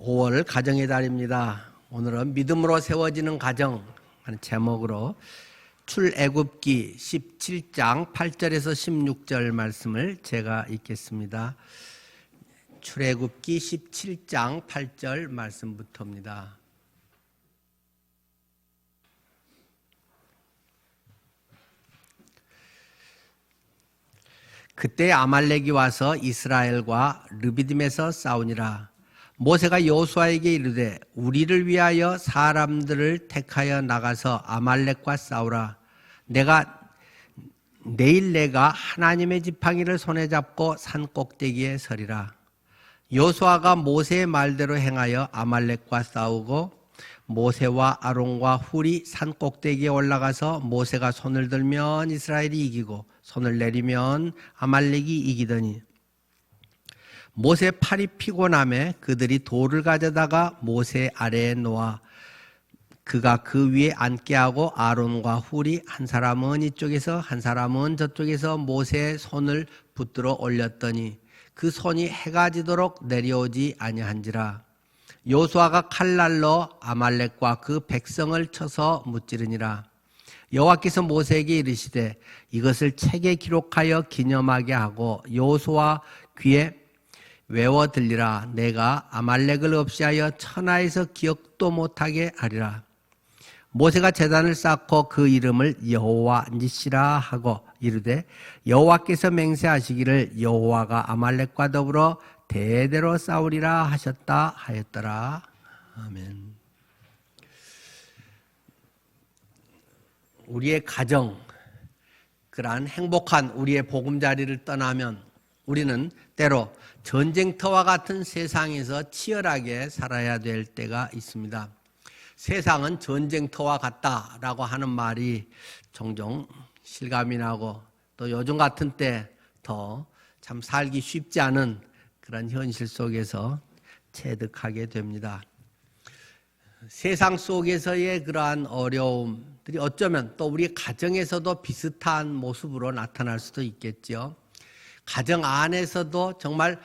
5월 가정의 달입니다. 오늘은 믿음으로 세워지는 가정 하는 제목으로 출애굽기 17장 8절에서 16절 말씀을 제가 읽겠습니다. 출애굽기 17장 8절 말씀부터입니다. 그때 아말렉이 와서 이스라엘과 르비딤에서 싸우니라. 모세가 여호수아에게 이르되 우리를 위하여 사람들을 택하여 나가서 아말렉과 싸우라. 내일 내가 하나님의 지팡이를 손에 잡고 산 꼭대기에 서리라. 여호수아가 모세의 말대로 행하여 아말렉과 싸우고 모세와 아론과 훌이 산 꼭대기에 올라가서 모세가 손을 들면 이스라엘이 이기고 손을 내리면 아말렉이 이기더니 모세 팔이 피곤함에 그들이 돌을 가져다가 모세 아래에 놓아 그가 그 위에 앉게 하고 아론과 훌이 한 사람은 이쪽에서 한 사람은 저쪽에서 모세의 손을 붙들어 올렸더니 그 손이 해가 지도록 내려오지 아니한지라. 여호수아가 칼날로 아말렉과 그 백성을 쳐서 무찌르니라. 여호와께서 모세에게 이르시되 이것을 책에 기록하여 기념하게 하고 여호수아 귀에 외워 들리라. 내가 아말렉을 없이하여 천하에서 기억도 못하게 하리라. 모세가 제단을 쌓고 그 이름을 여호와 니시라 하고 이르되 여호와께서 맹세하시기를 여호와가 아말렉과 더불어 대대로 싸우리라 하셨다 하였더라. 아멘. 우리의 가정, 그러한 행복한 우리의 보금자리를 떠나면 우리는 때로 전쟁터와 같은 세상에서 치열하게 살아야 될 때가 있습니다. 세상은 전쟁터와 같다라고 하는 말이 종종 실감이 나고 또 요즘 같은 때 더 참 살기 쉽지 않은 그런 현실 속에서 체득하게 됩니다. 세상 속에서의 그러한 어려움들이 어쩌면 또 우리 가정에서도 비슷한 모습으로 나타날 수도 있겠죠. 가정 안에서도 정말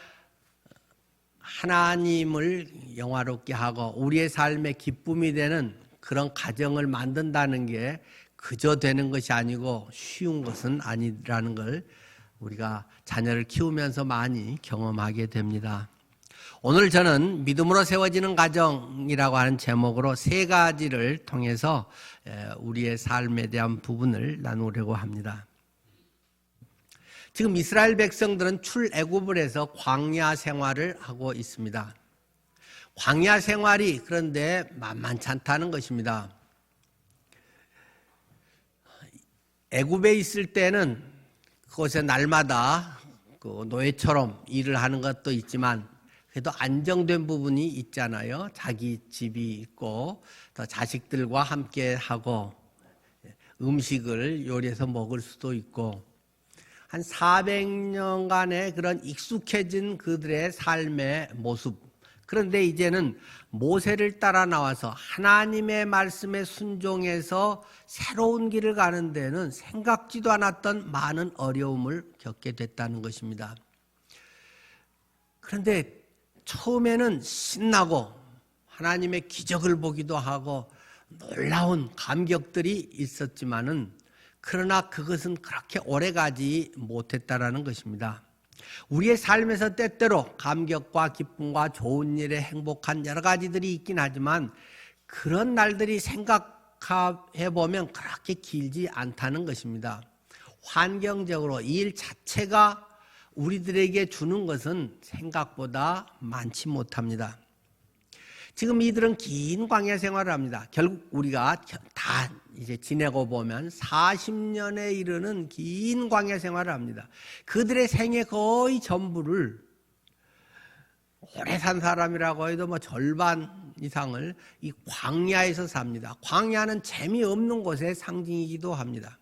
하나님을 영화롭게 하고 우리의 삶의 기쁨이 되는 그런 가정을 만든다는 게 그저 되는 것이 아니고 쉬운 것은 아니라는 걸 우리가 자녀를 키우면서 많이 경험하게 됩니다. 오늘 저는 믿음으로 세워지는 가정이라고 하는 제목으로 세 가지를 통해서 우리의 삶에 대한 부분을 나누려고 합니다. 지금 이스라엘 백성들은 출애굽을 해서 광야 생활을 하고 있습니다. 광야 생활이 그런데 만만치 않다는 것입니다. 애굽에 있을 때는 그곳에 날마다 그 노예처럼 일을 하는 것도 있지만 그래도 안정된 부분이 있잖아요. 자기 집이 있고 또 자식들과 함께 하고 음식을 요리해서 먹을 수도 있고 한 400년간의 그런 익숙해진 그들의 삶의 모습. 그런데 이제는 모세를 따라 나와서 하나님의 말씀에 순종해서 새로운 길을 가는 데는 생각지도 않았던 많은 어려움을 겪게 됐다는 것입니다. 그런데 처음에는 신나고 하나님의 기적을 보기도 하고 놀라운 감격들이 있었지만은 그러나 그것은 그렇게 오래가지 못했다라는 것입니다. 우리의 삶에서 때때로 감격과 기쁨과 좋은 일에 행복한 여러 가지들이 있긴 하지만 그런 날들이 생각해보면 그렇게 길지 않다는 것입니다. 환경적으로 일 자체가 우리들에게 주는 것은 생각보다 많지 못합니다. 지금 이들은 긴 광야 생활을 합니다. 결국 우리가 다 이제 지내고 보면 40년에 이르는 긴 광야 생활을 합니다. 그들의 생애 거의 전부를 오래 산 사람이라고 해도 뭐 절반 이상을 이 광야에서 삽니다. 광야는 재미없는 곳의 상징이기도 합니다.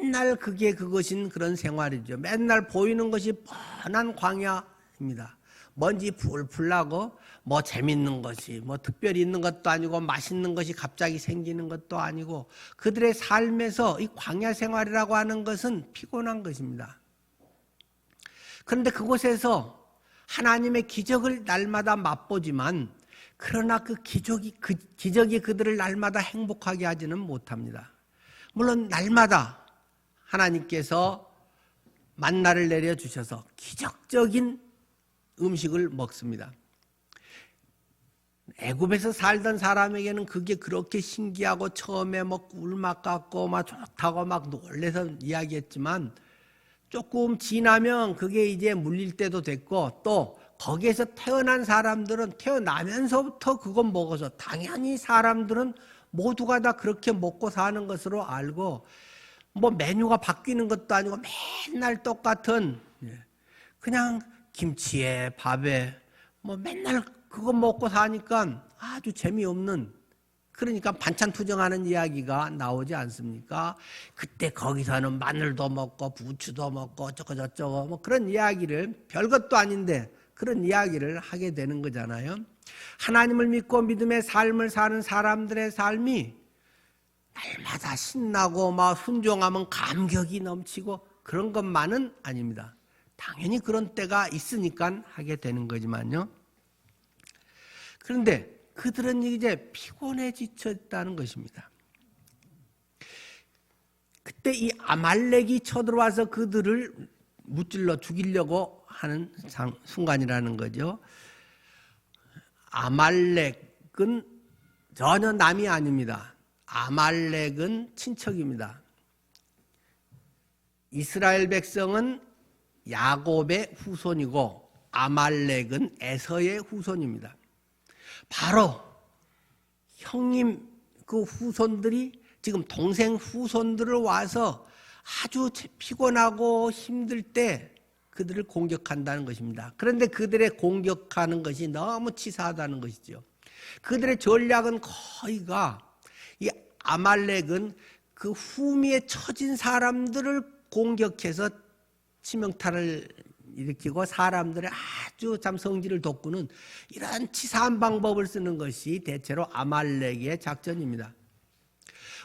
맨날 그것인 그런 생활이죠. 맨날 보이는 것이 뻔한 광야입니다. 먼지 풀풀 나고 뭐 재밌는 것이 뭐 특별히 있는 것도 아니고 맛있는 것이 갑자기 생기는 것도 아니고 그들의 삶에서 이 광야 생활이라고 하는 것은 피곤한 것입니다. 그런데 그곳에서 하나님의 기적을 날마다 맛보지만 그러나 그 기적이 그들을 날마다 행복하게 하지는 못합니다. 물론 날마다 하나님께서 만나를 내려주셔서 기적적인 음식을 먹습니다. 애굽에서 살던 사람에게는 그게 그렇게 신기하고 처음에 뭐 꿀맛 같고 막 좋다고 막 놀래서 이야기했지만 조금 지나면 그게 이제 물릴 때도 됐고 또 거기에서 태어난 사람들은 태어나면서부터 그것 먹어서 당연히 사람들은 모두가 다 그렇게 먹고 사는 것으로 알고 뭐 메뉴가 바뀌는 것도 아니고 맨날 똑같은 그냥 김치에 밥에 뭐 맨날 그거 먹고 사니까 아주 재미없는 그러니까 반찬 투정하는 이야기가 나오지 않습니까? 그때 거기서는 마늘도 먹고 부추도 먹고 어쩌고 저쩌고 뭐 그런 이야기를 별것도 아닌데 그런 이야기를 하게 되는 거잖아요. 하나님을 믿고 믿음의 삶을 사는 사람들의 삶이 날마다 신나고 막 순종하면 감격이 넘치고 그런 것만은 아닙니다. 당연히 그런 때가 있으니까 하게 되는 거지만요. 그런데 그들은 이제 피곤해 지쳤다는 것입니다. 그때 이 아말렉이 쳐들어와서 그들을 무찔러 죽이려고 하는 순간이라는 거죠. 아말렉은 전혀 남이 아닙니다. 아말렉은 친척입니다. 이스라엘 백성은 야곱의 후손이고 아말렉은 에서의 후손입니다. 바로 형님 그 후손들이 지금 동생 후손들을 와서 아주 피곤하고 힘들 때 그들을 공격한다는 것입니다. 그런데 그들의 공격하는 것이 너무 치사하다는 것이죠. 그들의 전략은 거의가 이 아말렉은 그 후미에 처진 사람들을 공격해서 치명타를 일으키고 사람들의 아주 참 성질을 돋구는 이런 치사한 방법을 쓰는 것이 대체로 아말렉의 작전입니다.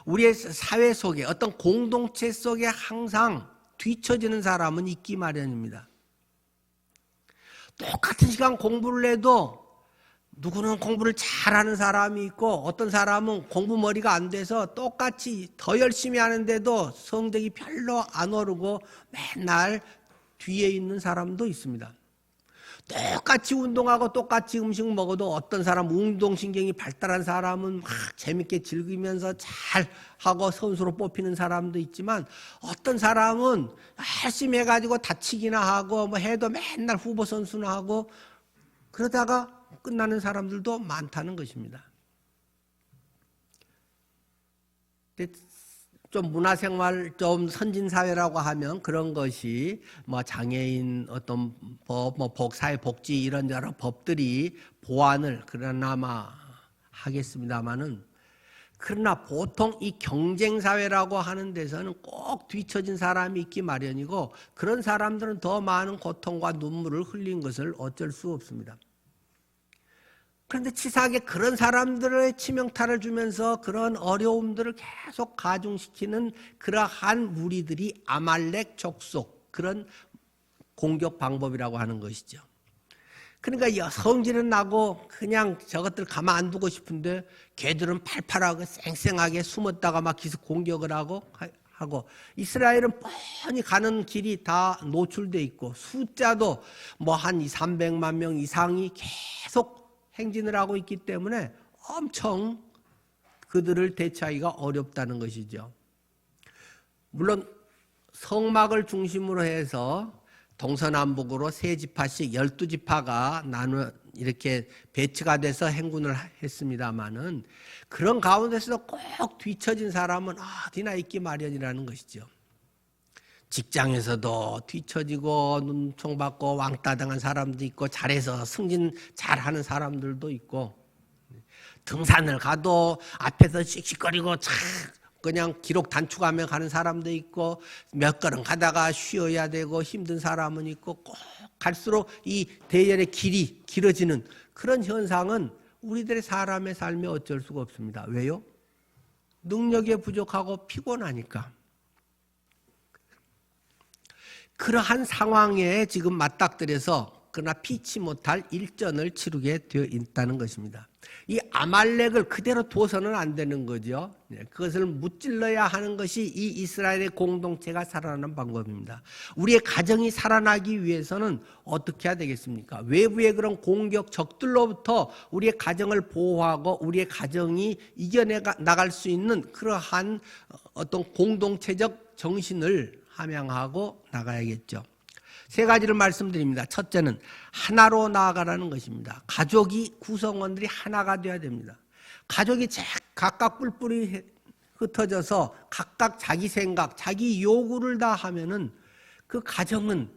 우리의 사회 속에 어떤 공동체 속에 항상 뒤처지는 사람은 있기 마련입니다. 똑같은 시간 공부를 해도 누구는 공부를 잘하는 사람이 있고 어떤 사람은 공부 머리가 안 돼서 똑같이 더 열심히 하는데도 성적이 별로 안 오르고 맨날 뒤에 있는 사람도 있습니다. 똑같이 운동하고 똑같이 음식 먹어도 어떤 사람 운동신경이 발달한 사람은 막 재밌게 즐기면서 잘하고 선수로 뽑히는 사람도 있지만 어떤 사람은 열심히 해가지고 다치기나 하고 뭐 해도 맨날 후보 선수나 하고 그러다가 끝나는 사람들도 많다는 것입니다. 좀 문화생활 좀 선진사회라고 하면 그런 것이 뭐 장애인 어떤 법, 뭐 사회복지 이런 여러 법들이 보완을 그나마 하겠습니다만은 그러나 보통 이 경쟁사회라고 하는 데서는 꼭 뒤처진 사람이 있기 마련이고 그런 사람들은 더 많은 고통과 눈물을 흘린 것을 어쩔 수 없습니다. 그런데 치사하게 그런 사람들의 치명타를 주면서 그런 어려움들을 계속 가중시키는 그러한 무리들이 아말렉 족속 그런 공격 방법이라고 하는 것이죠. 그러니까 성질은 나고 그냥 저것들 가만 안 두고 싶은데 걔들은 팔팔하고 쌩쌩하게 숨었다가 막 계속 공격을 하고 이스라엘은 뻔히 가는 길이 다 노출돼 있고 숫자도 뭐 한 300만 명 이상이 계속 행진을 하고 있기 때문에 엄청 그들을 대처하기가 어렵다는 것이죠. 물론 성막을 중심으로 해서 동서남북으로 3지파씩 12지파가 나누어 이렇게 배치가 돼서 행군을 했습니다마는 그런 가운데서도 꼭 뒤처진 사람은 어디나 있기 마련이라는 것이죠. 직장에서도 뒤처지고 눈총받고 왕따 당한 사람도 있고 잘해서 승진 잘하는 사람들도 있고 등산을 가도 앞에서 씩씩거리고 그냥 기록 단축하며 가는 사람도 있고 몇 걸음 가다가 쉬어야 되고 힘든 사람은 있고 꼭 갈수록 이 대열의 길이 길어지는 그런 현상은 우리들의 사람의 삶에 어쩔 수가 없습니다. 왜요? 능력이 부족하고 피곤하니까. 그러한 상황에 지금 맞닥뜨려서 그러나 피치 못할 일전을 치르게 되어 있다는 것입니다. 이 아말렉을 그대로 둬서는 안 되는 거죠. 그것을 무찔러야 하는 것이 이 이스라엘의 공동체가 살아나는 방법입니다. 우리의 가정이 살아나기 위해서는 어떻게 해야 되겠습니까? 외부의 그런 공격 적들로부터 우리의 가정을 보호하고 우리의 가정이 이겨내 나갈 수 있는 그러한 어떤 공동체적 정신을 함양하고 나가야겠죠. 세 가지를 말씀드립니다. 첫째는 하나로 나아가라는 것입니다. 가족이 구성원들이 하나가 되어야 됩니다. 가족이 각각 뿔뿔이 흩어져서 각각 자기 생각, 자기 요구를 다 하면은 그 가정은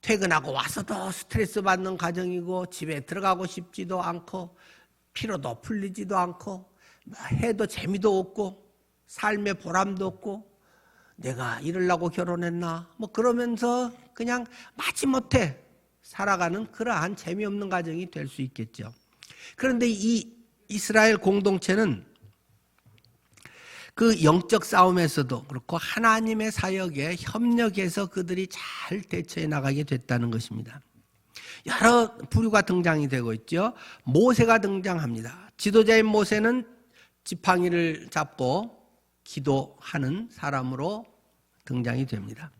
퇴근하고 와서도 스트레스 받는 가정이고 집에 들어가고 싶지도 않고 피로도 풀리지도 않고 해도 재미도 없고 삶의 보람도 없고 내가 이러려고 결혼했나 뭐 그러면서 그냥 마지못해 살아가는 그러한 재미없는 가정이 될 수 있겠죠. 그런데 이 이스라엘 공동체는 그 영적 싸움에서도 그렇고 하나님의 사역에 협력해서 그들이 잘 대처해 나가게 됐다는 것입니다. 여러 부류가 등장이 되고 있죠. 모세가 등장합니다. 지도자인 모세는 지팡이를 잡고 기도하는 사람으로 등장이 됩니다.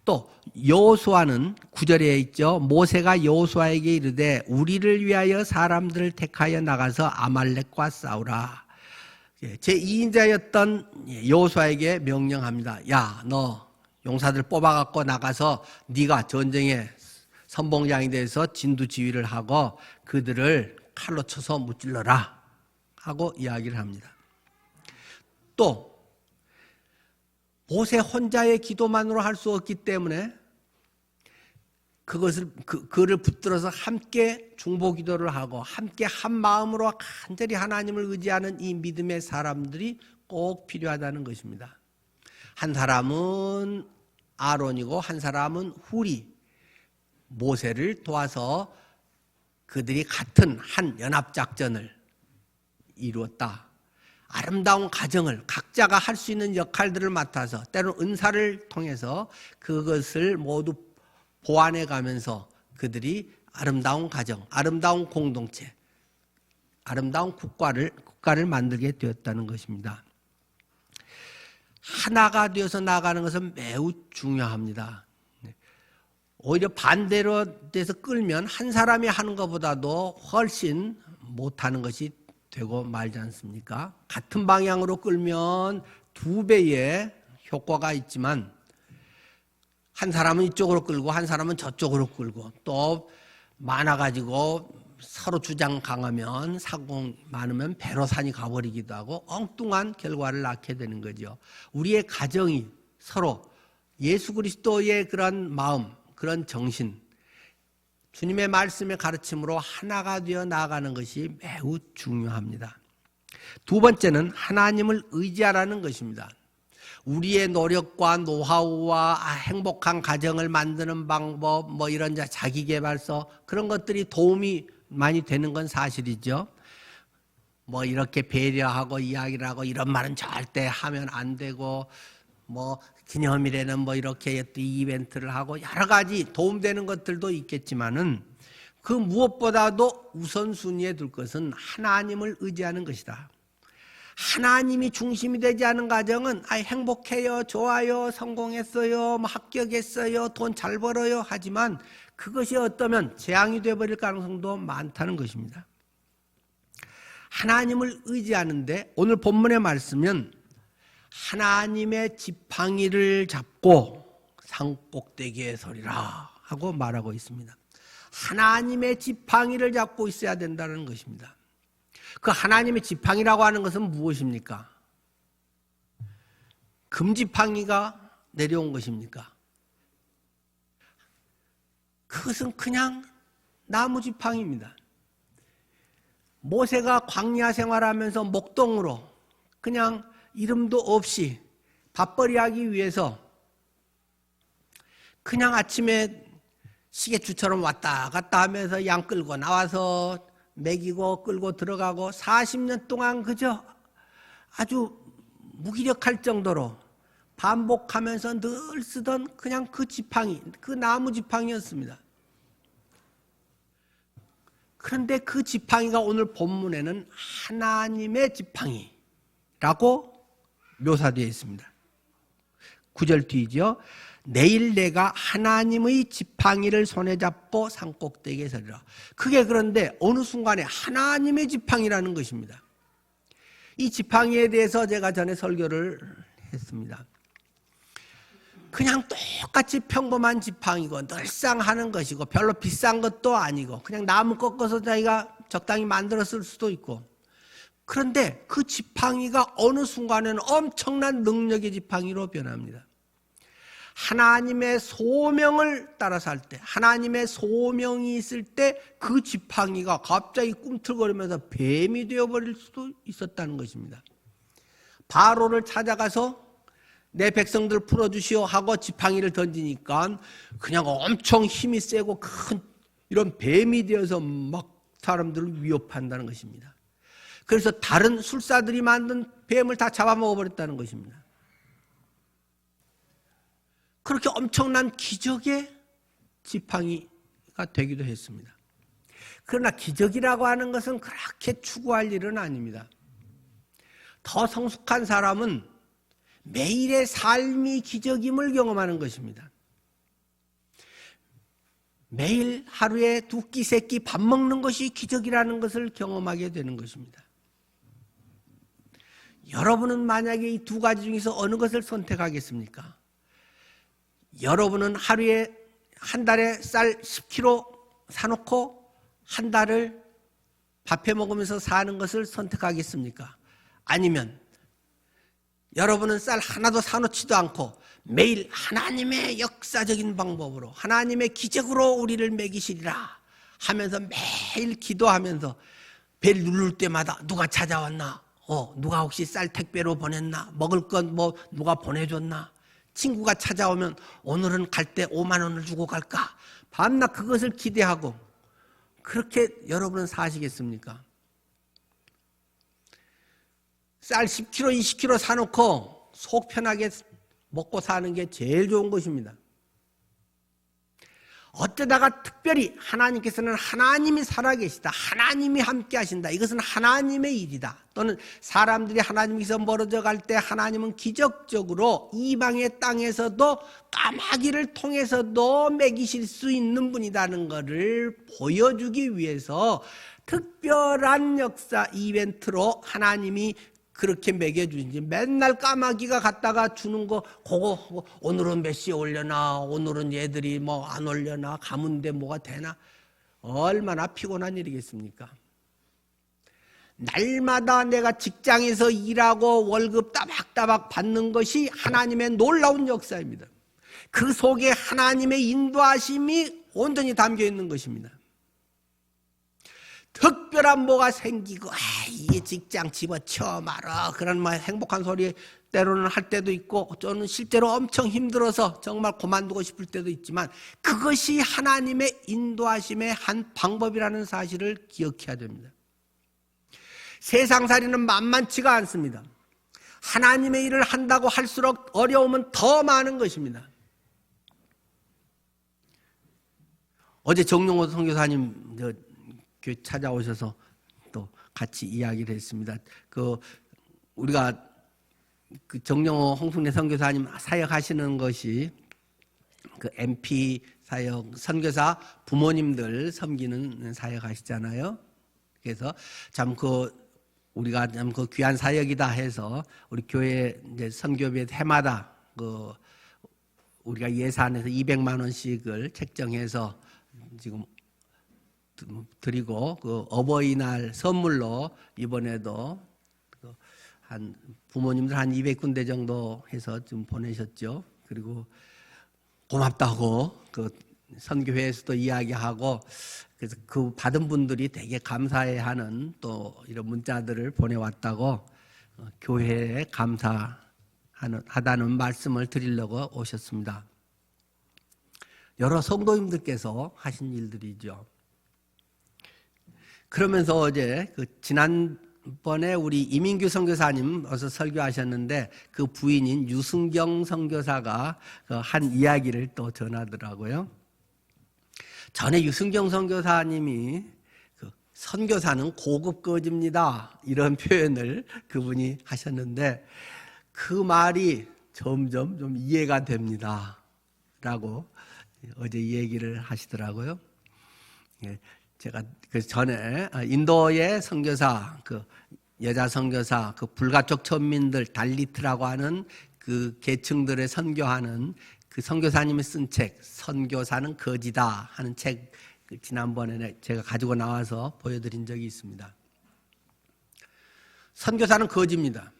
또 여호수아는 9절에 있죠. 모세가 여호수아에게 이르되 우리를 위하여 사람들을 택하여 나가서 아말렉과 싸우라. 제2인자였던 여호수아에게 명령합니다. 야, 너 용사들 뽑아갖고 나가서 네가 전쟁의 선봉장이 돼서 진두지휘를 하고 그들을 칼로 쳐서 무찔러라 하고 이야기를 합니다. 또 모세 혼자의 기도만으로 할 수 없기 때문에 그를 붙들어서 함께 중보기도를 하고 함께 한 마음으로 간절히 하나님을 의지하는 이 믿음의 사람들이 꼭 필요하다는 것입니다. 한 사람은 아론이고 한 사람은 훌이 모세를 도와서 그들이 같은 한 연합작전을 이루었다. 아름다운 가정을 각자가 할 수 있는 역할들을 맡아서 때로는 은사를 통해서 그것을 모두 보완해 가면서 그들이 아름다운 가정, 아름다운 공동체, 아름다운 국가를 만들게 되었다는 것입니다. 하나가 되어서 나가는 것은 매우 중요합니다. 오히려 반대로 돼서 끌면 한 사람이 하는 것보다도 훨씬 못하는 것이 되고 말지 않습니까? 같은 방향으로 끌면 2배의 효과가 있지만 한 사람은 이쪽으로 끌고 한 사람은 저쪽으로 끌고 또 많아가지고 서로 주장 강하면 사고 많으면 배로 산이 가버리기도 하고 엉뚱한 결과를 낳게 되는 거죠. 우리의 가정이 서로 예수 그리스도의 그런 마음, 그런 정신, 주님의 말씀의 가르침으로 하나가 되어 나아가는 것이 매우 중요합니다. 두 번째는 하나님을 의지하라는 것입니다. 우리의 노력과 노하우와 행복한 가정을 만드는 방법, 뭐 이런 자기개발서 그런 것들이 도움이 많이 되는 건 사실이죠. 뭐 이렇게 배려하고 이야기를 하고 이런 말은 절대 하면 안 되고 뭐 기념일에는 뭐 이렇게 이벤트를 하고 여러 가지 도움되는 것들도 있겠지만은 그 무엇보다도 우선순위에 둘 것은 하나님을 의지하는 것이다. 하나님이 중심이 되지 않은 가정은 행복해요, 좋아요, 성공했어요, 뭐 합격했어요, 돈 잘 벌어요 하지만 그것이 어떠면 재앙이 되어버릴 가능성도 많다는 것입니다. 하나님을 의지하는데 오늘 본문의 말씀은 하나님의 지팡이를 잡고 산꼭대기에 서리라 하고 말하고 있습니다. 하나님의 지팡이를 잡고 있어야 된다는 것입니다. 그 하나님의 지팡이라고 하는 것은 무엇입니까? 금지팡이가 내려온 것입니까? 그것은 그냥 나무 지팡이입니다. 모세가 광야 생활하면서 목동으로 그냥 이름도 없이 밥벌이하기 위해서 그냥 아침에 시계추처럼 왔다 갔다 하면서 양 끌고 나와서 먹이고 끌고 들어가고 40년 동안 그저 아주 무기력할 정도로 반복하면서 늘 쓰던 그냥 그 지팡이, 그 나무 지팡이였습니다. 그런데 그 지팡이가 오늘 본문에는 하나님의 지팡이라고 묘사되어 있습니다. 9절 뒤죠. 내일 내가 하나님의 지팡이를 손에 잡고 산꼭대기에 서리라. 그게 그런데 어느 순간에 하나님의 지팡이라는 것입니다. 이 지팡이에 대해서 제가 전에 설교를 했습니다. 그냥 똑같이 평범한 지팡이고 늘상 하는 것이고 별로 비싼 것도 아니고 그냥 나무 꺾어서 자기가 적당히 만들었을 수도 있고, 그런데 그 지팡이가 어느 순간에는 엄청난 능력의 지팡이로 변합니다. 하나님의 소명을 따라서 할 때, 하나님의 소명이 있을 때 그 지팡이가 갑자기 꿈틀거리면서 뱀이 되어버릴 수도 있었다는 것입니다. 바로를 찾아가서 내 백성들 풀어주시오 하고 지팡이를 던지니까 그냥 엄청 힘이 세고 큰 이런 뱀이 되어서 막 사람들을 위협한다는 것입니다. 그래서 다른 술사들이 만든 뱀을 다 잡아먹어버렸다는 것입니다. 그렇게 엄청난 기적의 지팡이가 되기도 했습니다. 그러나 기적이라고 하는 것은 그렇게 추구할 일은 아닙니다. 더 성숙한 사람은 매일의 삶이 기적임을 경험하는 것입니다. 매일 하루에 2끼, 3끼 밥 먹는 것이 기적이라는 것을 경험하게 되는 것입니다. 여러분은 만약에 이 두 가지 중에서 어느 것을 선택하겠습니까? 여러분은 하루에 한 달에 쌀 10kg 사놓고 한 달을 밥해 먹으면서 사는 것을 선택하겠습니까? 아니면 여러분은 쌀 하나도 사놓지도 않고 매일 하나님의 역사적인 방법으로 하나님의 기적으로 우리를 먹이시리라 하면서 매일 기도하면서 벨 누를 때마다 누가 찾아왔나? 누가 혹시 쌀 택배로 보냈나? 먹을 건 뭐 누가 보내줬나? 친구가 찾아오면 오늘은 갈 때 5만 원을 주고 갈까? 밤낮 그것을 기대하고 그렇게 여러분은 사시겠습니까? 쌀 10kg, 20kg 사놓고 속 편하게 먹고 사는 게 제일 좋은 것입니다. 어쩌다가 특별히 하나님께서는 하나님이 살아계시다, 하나님이 함께 하신다, 이것은 하나님의 일이다, 또는 사람들이 하나님께서 멀어져 갈 때 하나님은 기적적으로 이방의 땅에서도 까마귀를 통해서도 먹이실 수 있는 분이라는 것을 보여주기 위해서 특별한 역사 이벤트로 하나님이 그렇게 먹여주신지, 맨날 까마귀가 갖다가 주는 거 그거 오늘은 몇 시에 올려나, 오늘은 얘들이 뭐 안 올려나, 가문데 뭐가 되나, 얼마나 피곤한 일이겠습니까? 날마다 내가 직장에서 일하고 월급 따박따박 받는 것이 하나님의 놀라운 역사입니다. 그 속에 하나님의 인도하심이 온전히 담겨 있는 것입니다. 특별한 뭐가 생기고 이 직장 집어쳐 말아 그런 말 행복한 소리 때로는 할 때도 있고, 저는 실제로 엄청 힘들어서 정말 그만두고 싶을 때도 있지만 그것이 하나님의 인도하심의 한 방법이라는 사실을 기억해야 됩니다. 세상살이는 만만치가 않습니다. 하나님의 일을 한다고 할수록 어려움은 더 많은 것입니다. 어제 정용호 선교사님 교회 찾아오셔서 또 같이 이야기를 했습니다. 우리가 정영호 홍순례 선교사님 사역하시는 것이 MP 사역, 선교사 부모님들 섬기는 사역하시잖아요. 그래서 참 우리가 참 귀한 사역이다 해서 우리 교회 이제 선교회 해마다 우리가 예산에서 200만 원씩을 책정해서 지금 드리고, 어버이날 선물로 이번에도 한 부모님들 한 200군데 정도 해서 좀 보내셨죠. 그리고 고맙다고 선교회에서도 이야기하고, 그래서 그 받은 분들이 되게 감사해하는 또 이런 문자들을 보내왔다고 교회에 감사하다는 말씀을 드리려고 오셨습니다. 여러 성도님들께서 하신 일들이죠. 그러면서 어제 지난번에 우리 이민규 선교사님 어서 설교하셨는데 그 부인인 유승경 선교사가 한 이야기를 또 전하더라고요. 전에 유승경 선교사님이 선교사는 고급 거지입니다. 이런 표현을 그분이 하셨는데 그 말이 점점 좀 이해가 됩니다. 라고 어제 얘기를 하시더라고요. 제가 그 전에 인도의 선교사, 그 여자 선교사, 그 불가촉 천민들 달리트라고 하는 그 계층들의 선교하는 그 선교사님이 쓴 책, 선교사는 거지다 하는 책 지난번에 제가 가지고 나와서 보여드린 적이 있습니다. 선교사는 거지입니다.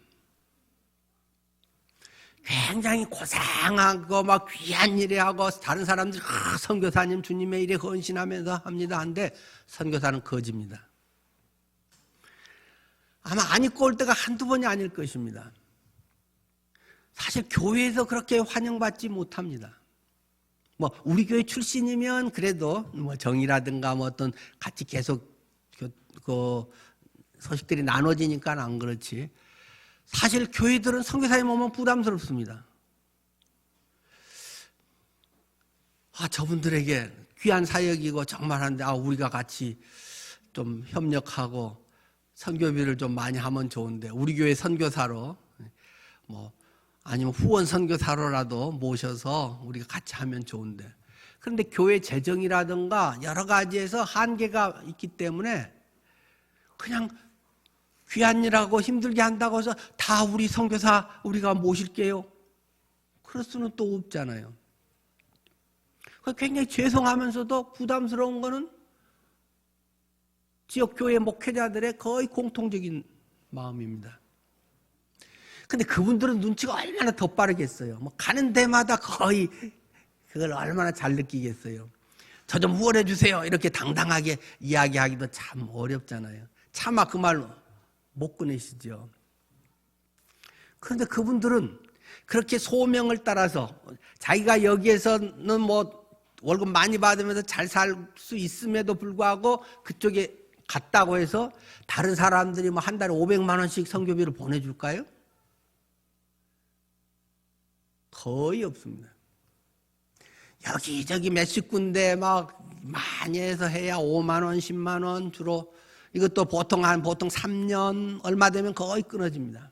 굉장히 고생하고 막 귀한 일에 하고 다른 사람들이 선교사님 주님의 일에 헌신하면서 합니다. 한데 선교사는 거지입니다. 아마 안 입고 올 때가 한두 번이 아닐 것입니다. 사실 교회에서 그렇게 환영받지 못합니다. 뭐 우리 교회 출신이면 그래도 뭐 정이라든가 뭐 어떤 같이 계속 그 소식들이 나눠지니까 안 그렇지. 사실 교회들은 선교사님 오면 부담스럽습니다. 저분들에게 귀한 사역이고 정말 한데 우리가 같이 좀 협력하고 선교비를 좀 많이 하면 좋은데 우리 교회 선교사로 뭐 아니면 후원 선교사로라도 모셔서 우리가 같이 하면 좋은데 그런데 교회 재정이라든가 여러 가지에서 한계가 있기 때문에 그냥 귀한 일하고 힘들게 한다고 해서 다 우리 선교사 우리가 모실게요. 그럴 수는 또 없잖아요. 굉장히 죄송하면서도 부담스러운 거는 지역교회 목회자들의 거의 공통적인 마음입니다. 근데 그분들은 눈치가 얼마나 더 빠르겠어요. 뭐 가는 데마다 거의 그걸 얼마나 잘 느끼겠어요. 저 좀 후원해 주세요. 이렇게 당당하게 이야기하기도 참 어렵잖아요. 차마 그 말 못 꺼내시죠. 그런데 그분들은 그렇게 소명을 따라서 자기가 여기에서는 뭐 월급 많이 받으면서 잘 살 수 있음에도 불구하고 그쪽에 갔다고 해서 다른 사람들이 뭐 한 달에 500만 원씩 선교비를 보내줄까요? 거의 없습니다. 여기저기 몇십 군데 막 많이 해서 해야 5만 원, 10만 원 주로 이것도 보통 3년 얼마 되면 거의 끊어집니다.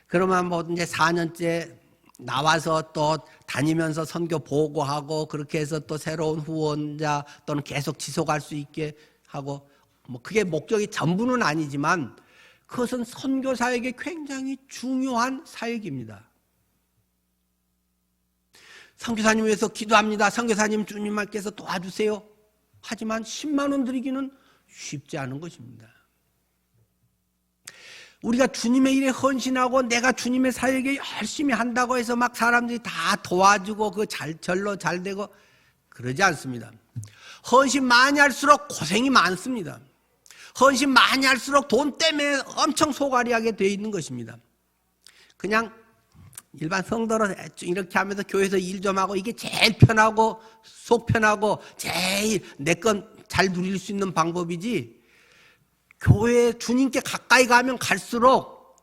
그러면 뭐 이제 4년째 나와서 또 다니면서 선교 보고하고 그렇게 해서 또 새로운 후원자 또는 계속 지속할 수 있게 하고 뭐 그게 목적이 전부는 아니지만 그것은 선교 사역에 굉장히 중요한 사역입니다. 선교사님 위해서 기도합니다. 선교사님 주님께서 도와주세요. 하지만 10만 원 드리기는 쉽지 않은 것입니다. 우리가 주님의 일에 헌신하고 내가 주님의 사역에 열심히 한다고 해서 막 사람들이 다 도와주고 절로 잘 되고 그러지 않습니다. 헌신 많이 할수록 고생이 많습니다. 헌신 많이 할수록 돈 때문에 엄청 소갈이하게 되어 있는 것입니다. 그냥 일반 성도로 대충 이렇게 하면서 교회에서 일 좀 하고 이게 제일 편하고 속 편하고 제일 내 건 잘 누릴 수 있는 방법이지 교회 주님께 가까이 가면 갈수록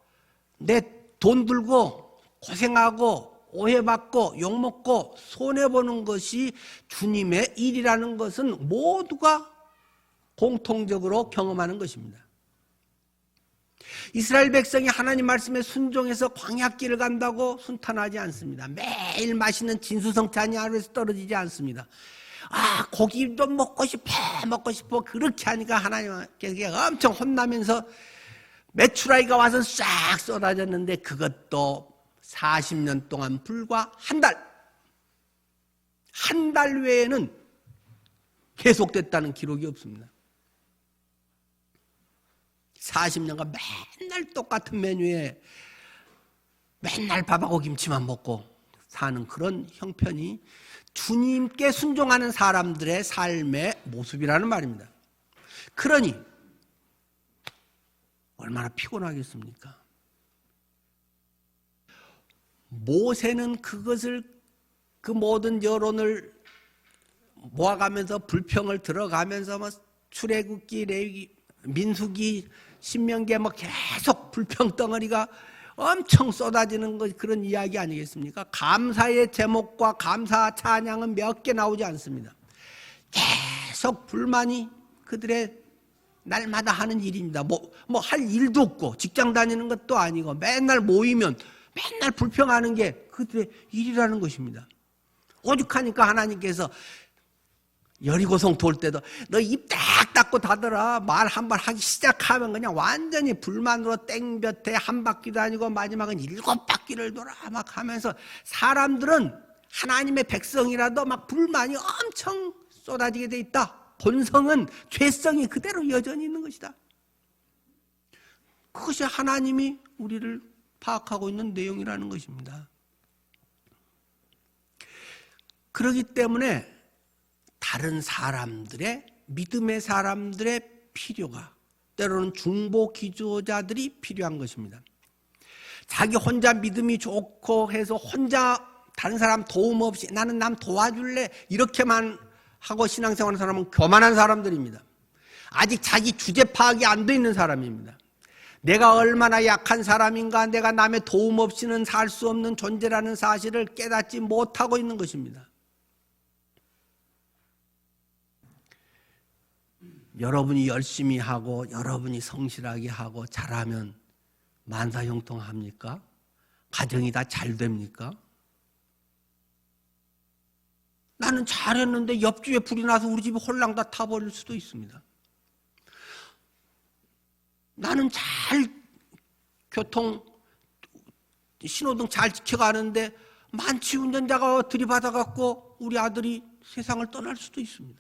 내 돈 들고 고생하고 오해받고 욕먹고 손해보는 것이 주님의 일이라는 것은 모두가 공통적으로 경험하는 것입니다. 이스라엘 백성이 하나님 말씀에 순종해서 광야길을 간다고 순탄하지 않습니다. 매일 맛있는 진수성찬이 하루에서 떨어지지 않습니다. 고기도 먹고 싶어 그렇게 하니까 하나님께서 엄청 혼나면서 메추라기가 와서 싹 쏟아졌는데 그것도 40년 동안 불과 한 달 외에는 계속됐다는 기록이 없습니다. 40년간 맨날 똑같은 메뉴에 맨날 밥하고 김치만 먹고 사는 그런 형편이 주님께 순종하는 사람들의 삶의 모습이라는 말입니다. 그러니 얼마나 피곤하겠습니까? 모세는 그것을 그 모든 여론을 모아가면서 불평을 들어가면서 뭐 출애굽기, 레위기, 민수기, 신명기에 뭐 계속 불평 덩어리가 엄청 쏟아지는 것 그런 이야기 아니겠습니까? 감사의 제목과 감사 찬양은 몇 개 나오지 않습니다. 계속 불만이 그들의 날마다 하는 일입니다. 뭐 할 일도 없고 직장 다니는 것도 아니고 맨날 모이면 맨날 불평하는 게 그들의 일이라는 것입니다. 오죽하니까 하나님께서 여리고성 돌 때도 너 입 딱 닫고 닫아라. 말 한 번 하기 시작하면 그냥 완전히 불만으로 땡볕에 한 바퀴도 아니고 마지막은 7바퀴를 돌아 막 하면서 사람들은 하나님의 백성이라도 막 불만이 엄청 쏟아지게 돼 있다. 본성은 죄성이 그대로 여전히 있는 것이다. 그것이 하나님이 우리를 파악하고 있는 내용이라는 것입니다. 그렇기 때문에 다른 사람들의 믿음의 사람들의 필요가 때로는 중보 기도자들이 필요한 것입니다. 자기 혼자 믿음이 좋고 해서 혼자 다른 사람 도움 없이 나는 남 도와줄래 이렇게만 하고 신앙생활하는 사람은 교만한 사람들입니다. 아직 자기 주제 파악이 안 돼 있는 사람입니다. 내가 얼마나 약한 사람인가, 내가 남의 도움 없이는 살 수 없는 존재라는 사실을 깨닫지 못하고 있는 것입니다. 여러분이 열심히 하고 여러분이 성실하게 하고 잘하면 만사형통합니까? 가정이 다 잘 됩니까? 나는 잘했는데 옆집에 불이 나서 우리 집이 홀랑 다 타버릴 수도 있습니다. 나는 잘 신호등 잘 지켜가는데 만취 운전자가 들이받아갖고 우리 아들이 세상을 떠날 수도 있습니다.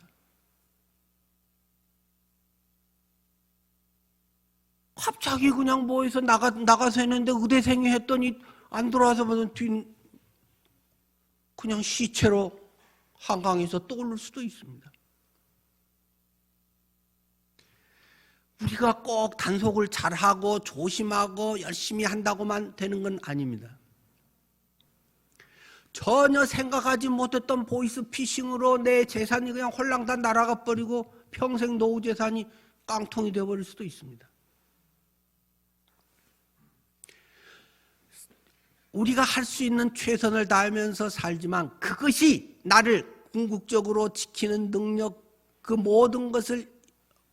갑자기 그냥 뭐해서 나가서 했는데 의대생이 했더니 안 돌아와서 보면 그냥 시체로 한강에서 떠오를 수도 있습니다. 우리가 꼭 단속을 잘하고 조심하고 열심히 한다고만 되는 건 아닙니다. 전혀 생각하지 못했던 보이스피싱으로 내 재산이 그냥 홀랑 다 날아가 버리고 평생 노후 재산이 깡통이 되어버릴 수도 있습니다. 우리가 할 수 있는 최선을 다하면서 살지만 그것이 나를 궁극적으로 지키는 능력, 그 모든 것을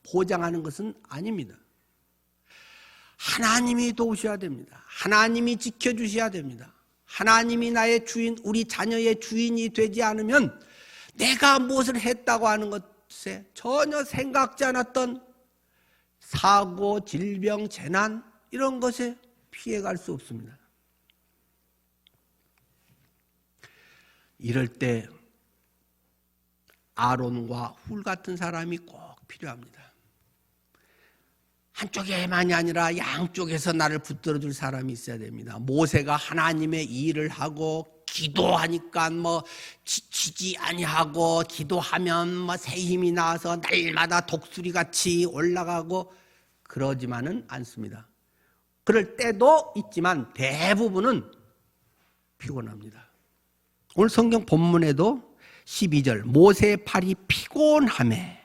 보장하는 것은 아닙니다. 하나님이 도우셔야 됩니다. 하나님이 지켜주셔야 됩니다. 하나님이 나의 주인, 우리 자녀의 주인이 되지 않으면 내가 무엇을 했다고 하는 것에 전혀 생각지 않았던 사고, 질병, 재난 이런 것에 피해갈 수 없습니다. 이럴 때 아론과 훌 같은 사람이 꼭 필요합니다. 한쪽에만이 아니라 양쪽에서 나를 붙들어줄 사람이 있어야 됩니다. 모세가 하나님의 일을 하고 기도하니까 지치지 아니하고 기도하면 새 힘이 나와서 날마다 독수리같이 올라가고 그러지만은 않습니다. 그럴 때도 있지만 대부분은 피곤합니다. 오늘 성경 본문에도 12절 모세의 팔이 피곤하매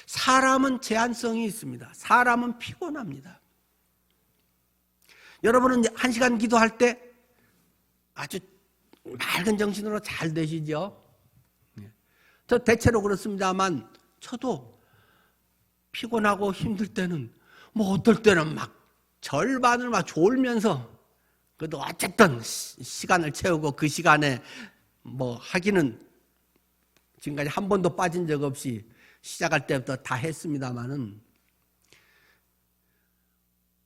사람은 제한성이 있습니다. 사람은 피곤합니다. 여러분은 1시간 기도할 때 아주 맑은 정신으로 잘 되시죠? 저 대체로 그렇습니다만 저도 피곤하고 힘들 때는 어떨 때는 막 절반을 막 졸면서 그래도 어쨌든 시간을 채우고 그 시간에 하기는 지금까지 한 번도 빠진 적 없이 시작할 때부터 다 했습니다마는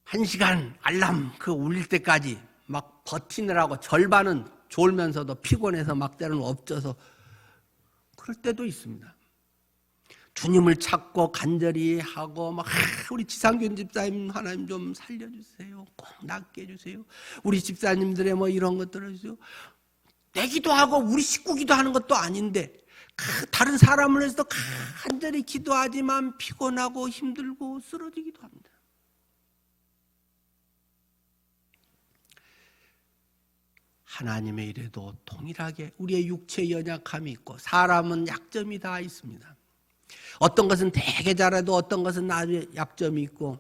1시간 알람 울릴 때까지 막 버티느라고 절반은 졸면서도 피곤해서 막 때로는 엎져서 그럴 때도 있습니다. 주님을 찾고 간절히 하고 우리 지상균 집사님 하나님 좀 살려주세요. 꼭 낫게 해주세요. 우리 집사님들의 이런 것들을 해주세요. 내 기도하고 우리 식구 기도하는 것도 아닌데 다른 사람을 위해서도 간절히 기도하지만 피곤하고 힘들고 쓰러지기도 합니다. 하나님의 일에도 동일하게 우리의 육체의 연약함이 있고 사람은 약점이 다 있습니다. 어떤 것은 되게 잘해도 어떤 것은 아주 약점이 있고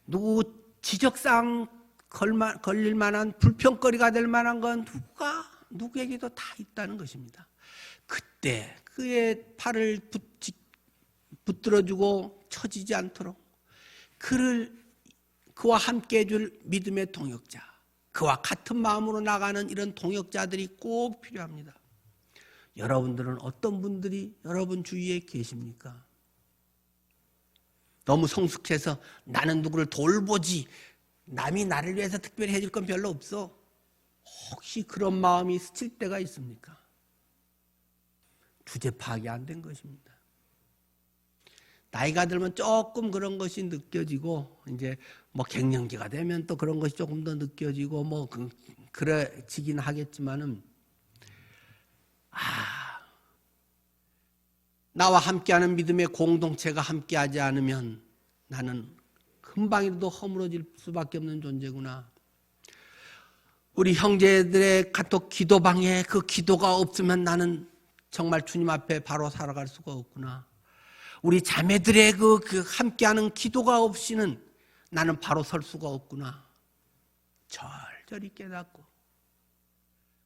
누구 지적상 걸릴 만한 불평거리가 될 만한 건 누구에게도 다 있다는 것입니다. 그때 그의 팔을 붙들어주고 처지지 않도록 그와 함께 해줄 믿음의 동역자, 그와 같은 마음으로 나가는 이런 동역자들이 꼭 필요합니다. 여러분들은 어떤 분들이 여러분 주위에 계십니까? 너무 성숙해서 나는 누구를 돌보지, 남이 나를 위해서 특별히 해줄 건 별로 없어. 혹시 그런 마음이 스칠 때가 있습니까? 주제 파악이 안 된 것입니다. 나이가 들면 조금 그런 것이 느껴지고, 이제 뭐 갱년기가 되면 또 그런 것이 조금 더 느껴지고, 뭐 그래지긴 하겠지만은, 나와 함께하는 믿음의 공동체가 함께하지 않으면 나는 금방이라도 허물어질 수밖에 없는 존재구나. 우리 형제들의 카톡 기도방에 그 기도가 없으면 나는 정말 주님 앞에 바로 살아갈 수가 없구나. 우리 자매들의 그 함께하는 기도가 없이는 나는 바로 설 수가 없구나. 절절히 깨닫고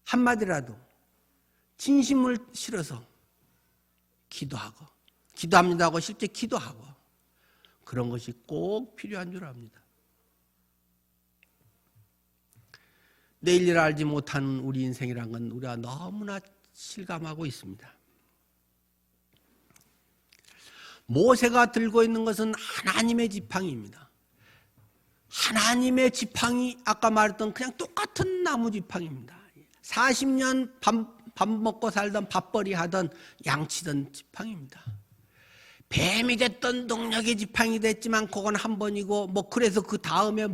한마디라도 진심을 실어서 기도하고, 기도합니다 하고 실제 기도하고, 그런 것이 꼭 필요한 줄 압니다. 내일 일을 알지 못하는 우리 인생이란 건 우리가 너무나 실감하고 있습니다. 모세가 들고 있는 것은 하나님의 지팡이입니다. 하나님의 지팡이, 아까 말했던 그냥 똑같은 나무 지팡이입니다. 40년 밥 먹고 살던 밥벌이 하던 양치던 지팡이입니다. 뱀이 됐던 동력의 지팡이 됐지만 그건 한 번이고, 뭐 그래서 그 다음에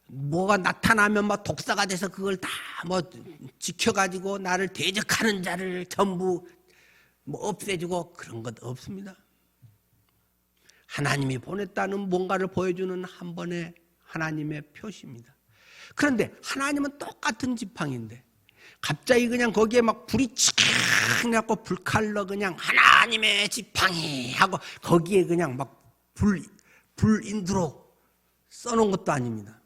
뭐가 나타나면 막 독사가 돼서 그걸 다 뭐 지켜가지고 나를 대적하는 자를 전부 뭐 없애주고 그런 것 없습니다. 하나님이 보냈다는 뭔가를 보여주는 한 번의 하나님의 표시입니다. 그런데 하나님은 똑같은 지팡이인데 갑자기 그냥 거기에 막 불이 칙 나고 불칼로 그냥 하나님의 지팡이 하고 거기에 그냥 막 불인두로 써놓은 것도 아닙니다.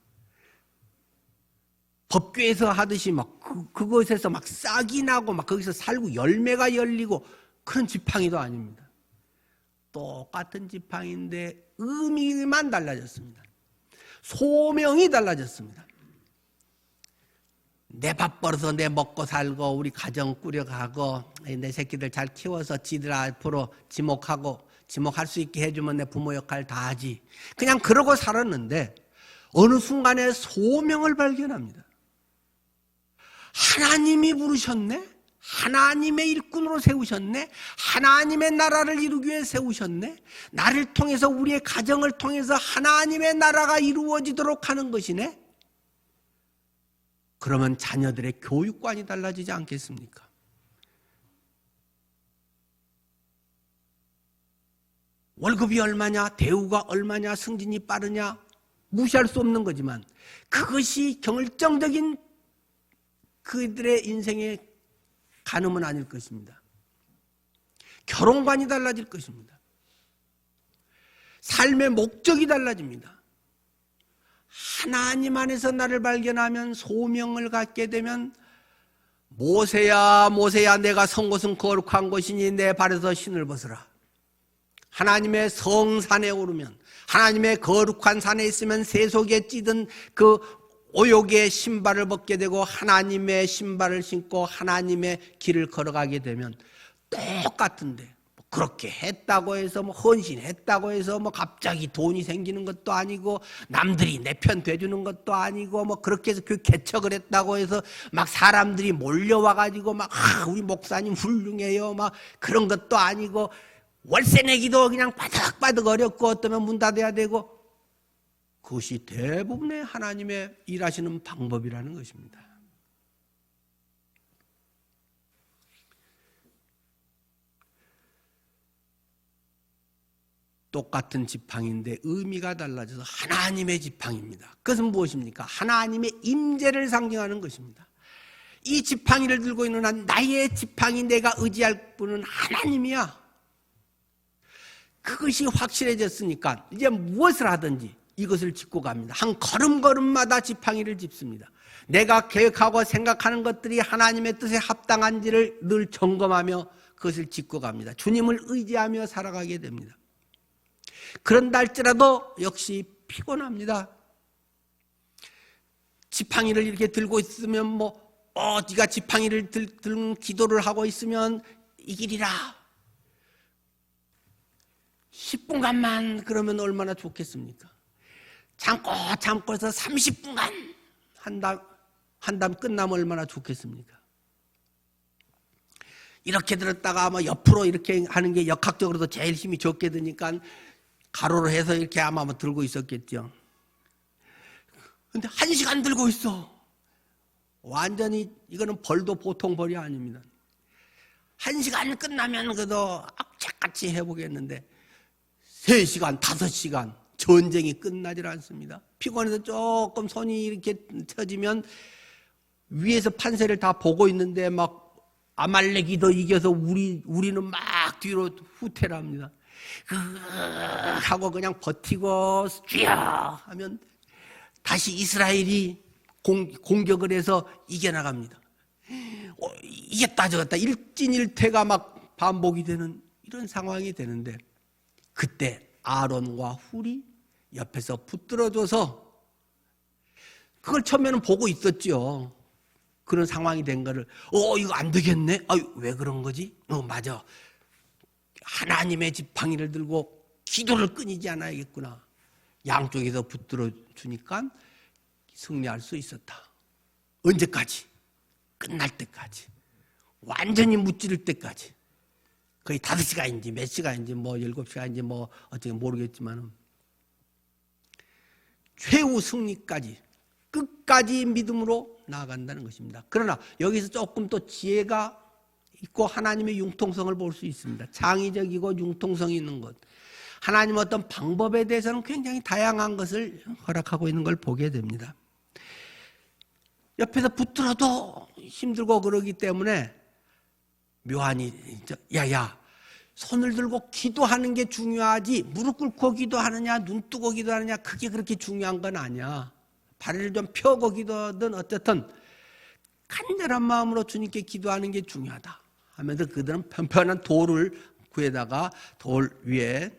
법궤에서 하듯이 막 그것에서 막 싹이 나고 막 거기서 살고 열매가 열리고 그런 지팡이도 아닙니다. 똑같은 지팡이인데 의미만 달라졌습니다. 소명이 달라졌습니다. 내 밥 벌어서 내 먹고 살고 우리 가정 꾸려가고 내 새끼들 잘 키워서 지들 앞으로 지목할 수 있게 해주면 내 부모 역할 다 하지. 그냥 그러고 살았는데 어느 순간에 소명을 발견합니다. 하나님이 부르셨네? 하나님의 일꾼으로 세우셨네? 하나님의 나라를 이루기 위해 세우셨네? 나를 통해서 우리의 가정을 통해서 하나님의 나라가 이루어지도록 하는 것이네? 그러면 자녀들의 교육관이 달라지지 않겠습니까? 월급이 얼마냐, 대우가 얼마냐, 승진이 빠르냐 무시할 수 없는 거지만 그것이 결정적인 그들의 인생의 가늠은 아닐 것입니다. 결혼관이 달라질 것입니다. 삶의 목적이 달라집니다. 하나님 안에서 나를 발견하면 소명을 갖게 되면 모세야 모세야 내가 선 곳은 거룩한 곳이니 내 발에서 신을 벗으라. 하나님의 성산에 오르면 하나님의 거룩한 산에 있으면 세속에 찌든 그 오욕의 신발을 벗게 되고 하나님의 신발을 신고 하나님의 길을 걸어가게 되면 똑같은데 그렇게 했다고 해서 뭐 헌신했다고 해서 뭐 갑자기 돈이 생기는 것도 아니고 남들이 내 편 돼주는 것도 아니고 뭐 그렇게 해서 그 개척을 했다고 해서 막 사람들이 몰려와가지고 막 우리 목사님 훌륭해요 막 그런 것도 아니고 월세 내기도 그냥 바득바득 어렵고 어떠면 문 닫아야 되고 그것이 대부분의 하나님의 일하시는 방법이라는 것입니다. 똑같은 지팡이인데 의미가 달라져서 하나님의 지팡이입니다. 그것은 무엇입니까? 하나님의 임재를 상징하는 것입니다. 이 지팡이를 들고 있는 한 나의 지팡이 내가 의지할 분은 하나님이야. 그것이 확실해졌으니까 이제 무엇을 하든지 이것을 짚고 갑니다. 한 걸음걸음마다 지팡이를 짚습니다. 내가 계획하고 생각하는 것들이 하나님의 뜻에 합당한지를 늘 점검하며 그것을 짚고 갑니다. 주님을 의지하며 살아가게 됩니다. 그런다 할지라도 역시 피곤합니다. 지팡이를 이렇게 들고 있으면 네가 지팡이를 들고 기도를 하고 있으면 이기리라. 10분간만 그러면 얼마나 좋겠습니까? 참고서 30분간 한담 끝나면 얼마나 좋겠습니까? 이렇게 들었다가 옆으로 이렇게 하는 게 역학적으로도 제일 힘이 적게 드니까 가로로 해서 이렇게 아마 들고 있었겠죠. 근데 1시간 들고 있어. 완전히 이거는 벌도 보통 벌이 아닙니다. 1시간 끝나면 그래도 악착같이 해보겠는데 3시간, 5시간 전쟁이 끝나질 않습니다. 피곤해서 조금 손이 이렇게 터지면 위에서 판세를 다 보고 있는데 막 아말렉이 더 이겨서 우리는 막 뒤로 후퇴를 합니다. 하고 그냥 버티고 쥐어 하면 다시 이스라엘이 공격을 해서 이겨나갑니다. 이겼다 저겼다 일진일퇴가 막 반복이 되는 이런 상황이 되는데 그때 아론과 훌이 옆에서 붙들어줘서 그걸 처음에는 보고 있었죠. 그런 상황이 된 거를 이거 안 되겠네. 왜 그런 거지? 맞아. 하나님의 지팡이를 들고 기도를 끊이지 않아야겠구나. 양쪽에서 붙들어 주니까 승리할 수 있었다. 언제까지? 끝날 때까지. 완전히 무찌를 때까지. 거의 5시간인지 몇 시간인지 7시간인지 어떻게 모르겠지만 최후 승리까지 끝까지 믿음으로 나아간다는 것입니다. 그러나 여기서 조금 또 지혜가 있고 하나님의 융통성을 볼 수 있습니다. 창의적이고 융통성이 있는 것. 하나님 어떤 방법에 대해서는 굉장히 다양한 것을 허락하고 있는 걸 보게 됩니다. 옆에서 붙들어도 힘들고 그러기 때문에 묘한이 야야 손을 들고 기도하는 게 중요하지 무릎 꿇고 기도하느냐 눈 뜨고 기도하느냐 그게 그렇게 중요한 건 아니야. 발을 좀 펴고 기도하든 어쨌든 간절한 마음으로 주님께 기도하는 게 중요하다 하면서 그들은 편편한 돌을 구해다가 돌 위에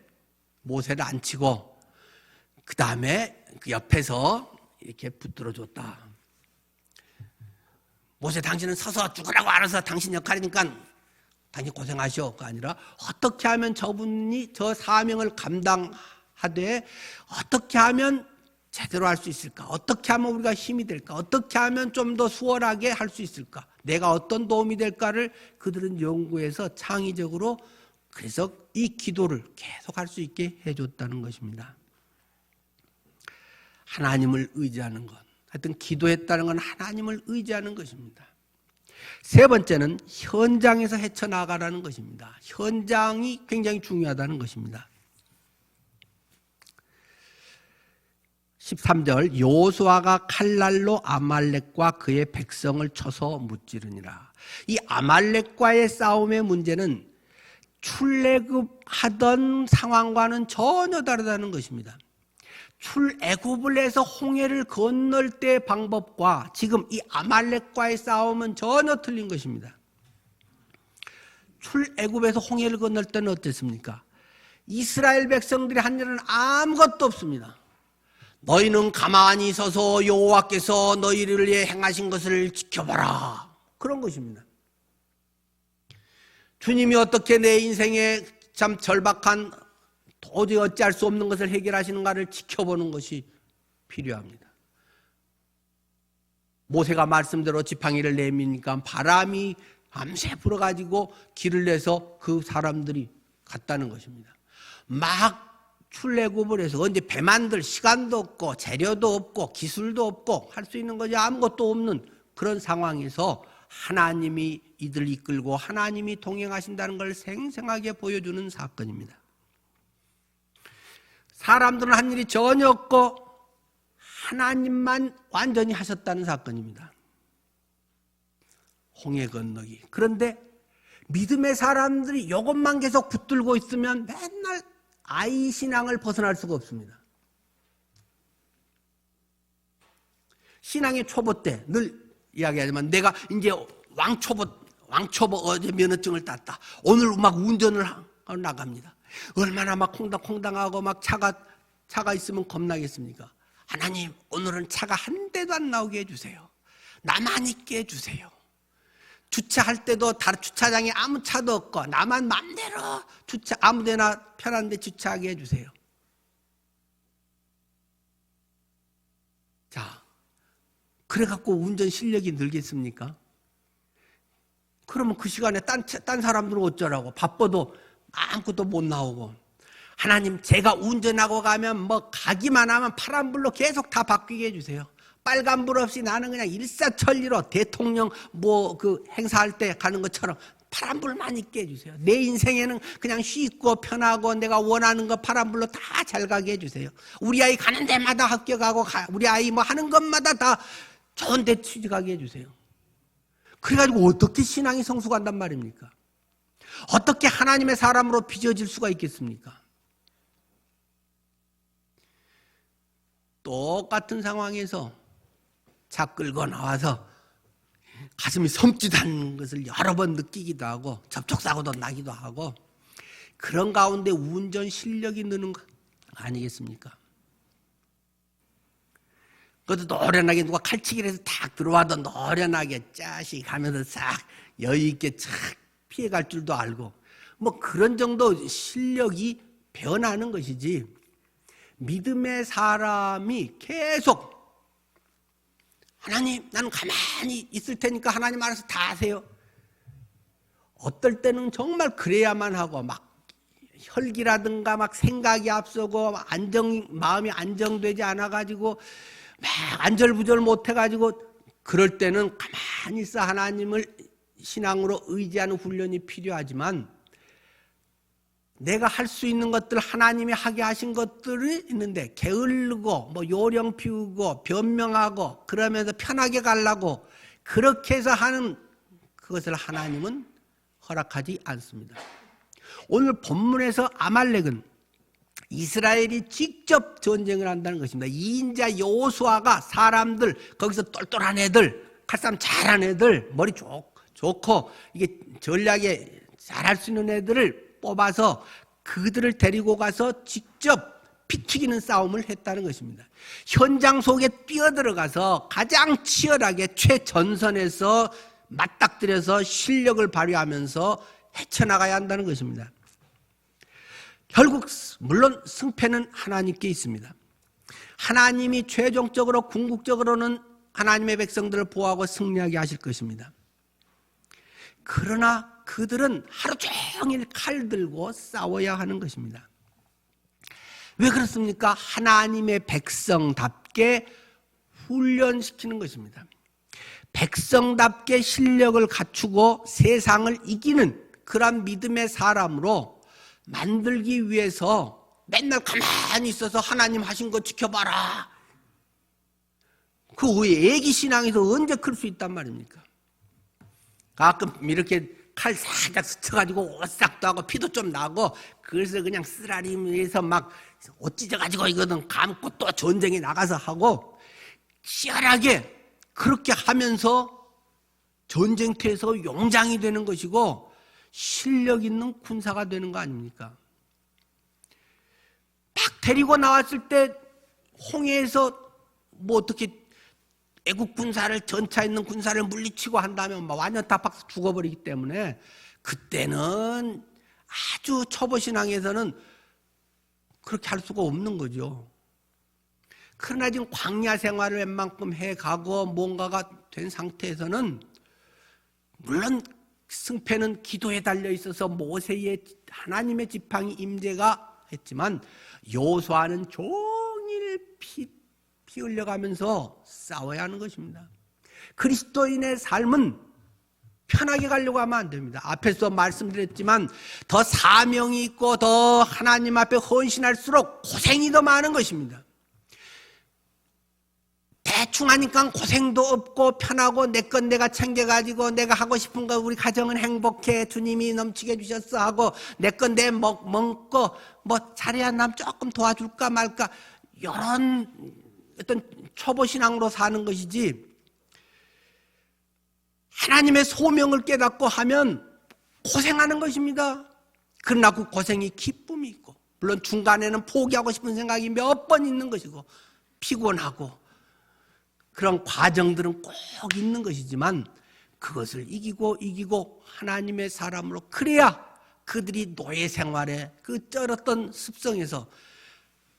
모세를 앉히고 그 다음에 그 옆에서 이렇게 붙들어줬다. 모세 당신은 서서 죽으라고 알아서 당신 역할이니까 당신 고생하시오가 아니라 어떻게 하면 저분이 저 사명을 감당하되 어떻게 하면 제대로 할 수 있을까? 어떻게 하면 우리가 힘이 될까? 어떻게 하면 좀 더 수월하게 할 수 있을까? 내가 어떤 도움이 될까를 그들은 연구해서 창의적으로 그래서 이 기도를 계속 할 수 있게 해줬다는 것입니다. 하나님을 의지하는 것. 하여튼 기도했다는 건 하나님을 의지하는 것입니다. 세 번째는 현장에서 헤쳐나가라는 것입니다. 현장이 굉장히 중요하다는 것입니다. 13절 여호수아가 칼날로 아말렉과 그의 백성을 쳐서 무찌르니라. 이 아말렉과의 싸움의 문제는 출애굽하던 상황과는 전혀 다르다는 것입니다. 출애굽을 해서 홍해를 건널 때 방법과 지금 이 아말렉과의 싸움은 전혀 틀린 것입니다. 출애굽에서 홍해를 건널 때는 어땠습니까? 이스라엘 백성들이 한 일은 아무것도 없습니다. 너희는 가만히 서서 여호와께서 너희를 위해 행하신 것을 지켜봐라. 그런 것입니다. 주님이 어떻게 내 인생에 참 절박한 도저히 어찌할 수 없는 것을 해결하시는가를 지켜보는 것이 필요합니다. 모세가 말씀대로 지팡이를 내미니까 바람이 밤새 불어가지고 길을 내서 그 사람들이 갔다는 것입니다. 막 출애굽을 해서 언제 배 만들 시간도 없고 재료도 없고 기술도 없고 할 수 있는 것이 아무것도 없는 그런 상황에서 하나님이 이들 이끌고 하나님이 동행하신다는 걸 생생하게 보여주는 사건입니다. 사람들은 한 일이 전혀 없고 하나님만 완전히 하셨다는 사건입니다. 홍해 건너기. 그런데 믿음의 사람들이 이것만 계속 붙들고 있으면 맨날 아이 신앙을 벗어날 수가 없습니다. 신앙의 초보 때 늘 이야기하지만 내가 이제 왕초보 어제 면허증을 땄다. 오늘 막 운전을 하러 나갑니다. 얼마나 막 콩당콩당하고 막 차가 있으면 겁나겠습니까? 하나님, 오늘은 차가 한 대도 안 나오게 해주세요. 나만 있게 해주세요. 주차할 때도 다른 주차장에 아무 차도 없고 나만 맘대로 아무데나 편한 데 주차하게 해주세요. 자, 그래갖고 운전 실력이 늘겠습니까? 그러면 그 시간에 딴 사람들은 어쩌라고? 바빠도 아무것도 못 나오고. 하나님, 제가 운전하고 가면 뭐 가기만 하면 파란불로 계속 다 바뀌게 해주세요. 빨간불 없이 나는 그냥 일사천리로 대통령 그 행사할 때 가는 것처럼 파란불만 있게 해주세요. 내 인생에는 그냥 쉽고 편하고 내가 원하는 거 파란불로 다 잘 가게 해주세요. 우리 아이 가는 데마다 합격하고 우리 아이 뭐 하는 것마다 다 좋은 데 취직하게 해주세요. 그래가지고 어떻게 신앙이 성숙한단 말입니까? 어떻게 하나님의 사람으로 빚어질 수가 있겠습니까? 똑같은 상황에서 차 끌고 나와서 가슴이 섬찟한 것을 여러 번 느끼기도 하고 접촉사고도 나기도 하고 그런 가운데 운전 실력이 느는 거 아니겠습니까? 그것도 노련하게 누가 칼치기를 해서 탁 들어와도 노련하게 짜식 하면서 싹 여유있게 착 피해갈 줄도 알고 뭐 그런 정도 실력이 변하는 것이지 믿음의 사람이 계속 하나님, 나는 가만히 있을 테니까 하나님 알아서 다 하세요. 어떨 때는 정말 그래야만 하고 막 혈기라든가 막 생각이 앞서고 마음이 안정되지 않아가지고 막 안절부절 못해가지고 그럴 때는 가만히 있어 하나님을 신앙으로 의지하는 훈련이 필요하지만 내가 할 수 있는 것들 하나님이 하게 하신 것들이 있는데 게으르고 뭐 요령 피우고 변명하고 그러면서 편하게 가려고 그렇게 해서 하는 그것을 하나님은 허락하지 않습니다. 오늘 본문에서 아말렉은 이스라엘이 직접 전쟁을 한다는 것입니다. 이인자 여호수아가 사람들 거기서 똘똘한 애들 칼싸움 잘하는 애들 머리 좋고 이게 전략에 잘할 수 있는 애들을 뽑아서 그들을 데리고 가서 직접 피 튀기는 싸움을 했다는 것입니다. 현장 속에 뛰어들어가서 가장 치열하게 최전선에서 맞닥뜨려서 실력을 발휘하면서 헤쳐나가야 한다는 것입니다. 결국 물론 승패는 하나님께 있습니다. 하나님이 최종적으로 궁극적으로는 하나님의 백성들을 보호하고 승리하게 하실 것입니다. 그러나 그들은 하루 종일 칼 들고 싸워야 하는 것입니다. 왜 그렇습니까? 하나님의 백성답게 훈련시키는 것입니다. 백성답게 실력을 갖추고 세상을 이기는 그런 믿음의 사람으로 만들기 위해서 맨날 가만히 있어서 하나님 하신 거 지켜봐라. 그 애기 신앙에서 언제 클 수 있단 말입니까? 가끔 이렇게 칼 살짝 스쳐가지고 오싹도 하고 피도 좀 나고 그래서 그냥 쓰라리 위에서 막 옷 찢어가지고 이거는 감고 또 전쟁에 나가서 하고 치열하게 그렇게 하면서 전쟁터에서 용장이 되는 것이고 실력 있는 군사가 되는 거 아닙니까? 막 데리고 나왔을 때 홍해에서 뭐 어떻게 애국 군사를 전차 있는 군사를 물리치고 한다면 막 완전 다 박수 죽어버리기 때문에 그때는 아주 초보 신앙에서는 그렇게 할 수가 없는 거죠. 그러나 지금 광야 생활을 웬만큼 해가고 뭔가가 된 상태에서는 물론 승패는 기도에 달려 있어서 모세의 하나님의 지팡이 임재가 했지만 여호수아는 종일 피 흘려가면서 싸워야 하는 것입니다. 그리스도인의 삶은 편하게 가려고 하면 안 됩니다. 앞에서 말씀드렸지만 더 사명이 있고 더 하나님 앞에 헌신할수록 고생이 더 많은 것입니다. 대충 하니까 고생도 없고 편하고 내 건 내가 챙겨가지고 내가 하고 싶은 거 우리 가정은 행복해 주님이 넘치게 해주셨어 하고 내 건 내 먹고 뭐 잘해야 남 조금 도와줄까 말까 이런 어떤 초보 신앙으로 사는 것이지 하나님의 소명을 깨닫고 하면 고생하는 것입니다. 그러나 그 고생이 기쁨이 있고, 물론 중간에는 포기하고 싶은 생각이 몇 번 있는 것이고 피곤하고 그런 과정들은 꼭 있는 것이지만 그것을 이기고 하나님의 사람으로, 그래야 그들이 노예 생활의 그 쩔었던 습성에서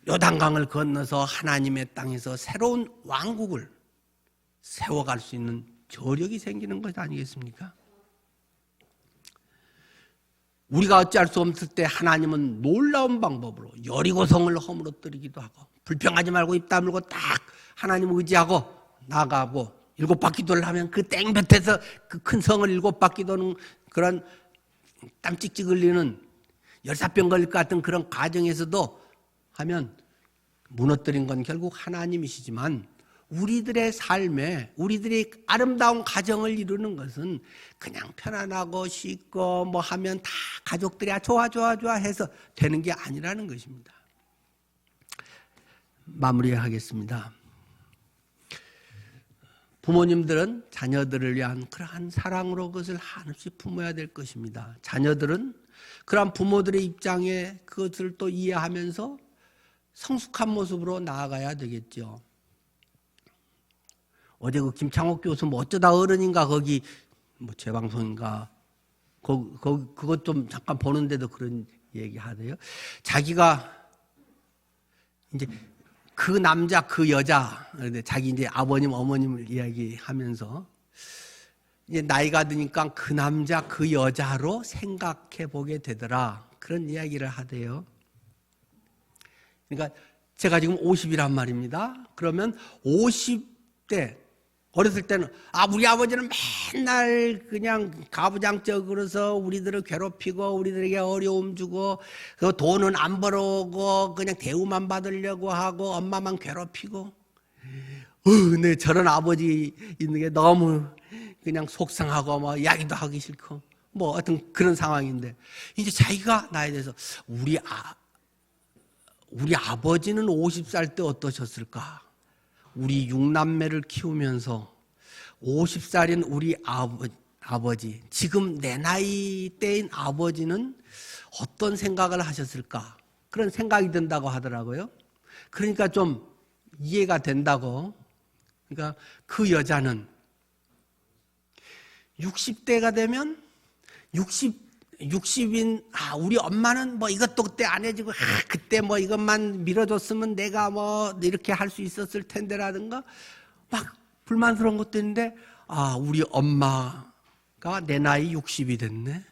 요단강을 건너서 하나님의 땅에서 새로운 왕국을 세워갈 수 있는 저력이 생기는 것 아니겠습니까? 우리가 어찌할 수 없을 때 하나님은 놀라운 방법으로 여리고성을 허물어뜨리기도 하고, 불평하지 말고 입 다물고 딱 하나님을 의지하고 나가고 7바퀴 돌려면 그 땡볕에서 그 큰 성을 7바퀴 도는 그런 땀 찍찍 흘리는 열사병 걸릴 것 같은 그런 과정에서도 하면 무너뜨린 건 결국 하나님이시지만, 우리들의 삶에 우리들의 아름다운 가정을 이루는 것은 그냥 편안하고 쉽고 뭐 하면 다 가족들이 좋아 해서 되는 게 아니라는 것입니다. 마무리하겠습니다. 부모님들은 자녀들을 위한 그러한 사랑으로 그것을 한없이 품어야 될 것입니다. 자녀들은 그러한 부모들의 입장에 그것을 또 이해하면서 성숙한 모습으로 나아가야 되겠죠. 어제 그 김창옥 교수 뭐 어쩌다 어른인가 거기 뭐 재방송인가 그것 좀 잠깐 보는데도 그런 얘기 하대요. 자기가 이제 그 남자 그 여자, 자기 이제 아버님 어머님을 이야기하면서 이제 나이가 드니까 그 남자 그 여자로 생각해 보게 되더라, 그런 이야기를 하대요. 그러니까 제가 지금 50이란 말입니다. 그러면 50대 어렸을 때는 우리 아버지는 맨날 그냥 가부장적으로서 우리들을 괴롭히고 우리들에게 어려움 주고 그 돈은 안 벌어오고 그냥 대우만 받으려고 하고 엄마만 괴롭히고 네, 저런 아버지 있는 게 너무 그냥 속상하고 뭐 이야기도 하기 싫고 뭐 어떤 그런 상황인데, 이제 자기가 나이에 대해서 우리 아버지는 50살 때 어떠셨을까? 우리 6남매를 키우면서 50살인 우리 아버지, 지금 내 나이 때인 아버지는 어떤 생각을 하셨을까? 그런 생각이 든다고 하더라고요. 그러니까 좀 이해가 된다고. 그러니까 그 여자는 60대가 되면 60인 우리 엄마는 뭐 이것도 그때 안 해주고 그때 뭐 이것만 밀어줬으면 내가 뭐 이렇게 할 수 있었을 텐데라든가 막 불만스러운 것도 있는데, 우리 엄마가 내 나이 60이 됐네.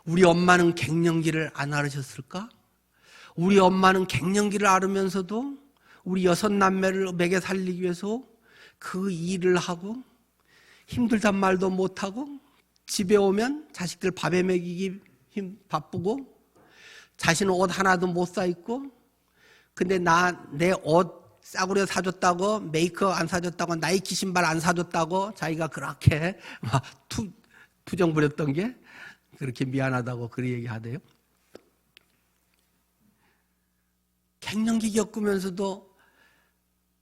우리 엄마는 갱년기를 안 앓으셨을까? 우리 엄마는 갱년기를 앓으면서도 우리 6남매를 먹여 살리기 위해서 그 일을 하고 힘들단 말도 못하고 집에 오면 자식들 밥에 먹이기 바쁘고 자신은 옷 하나도 못 사 입고, 근데 내 옷 싸구려 사줬다고, 메이크업 안 사줬다고, 나이키 신발 안 사줬다고 자기가 그렇게 투정 부렸던 게 그렇게 미안하다고 그렇게 얘기하대요. 갱년기 겪으면서도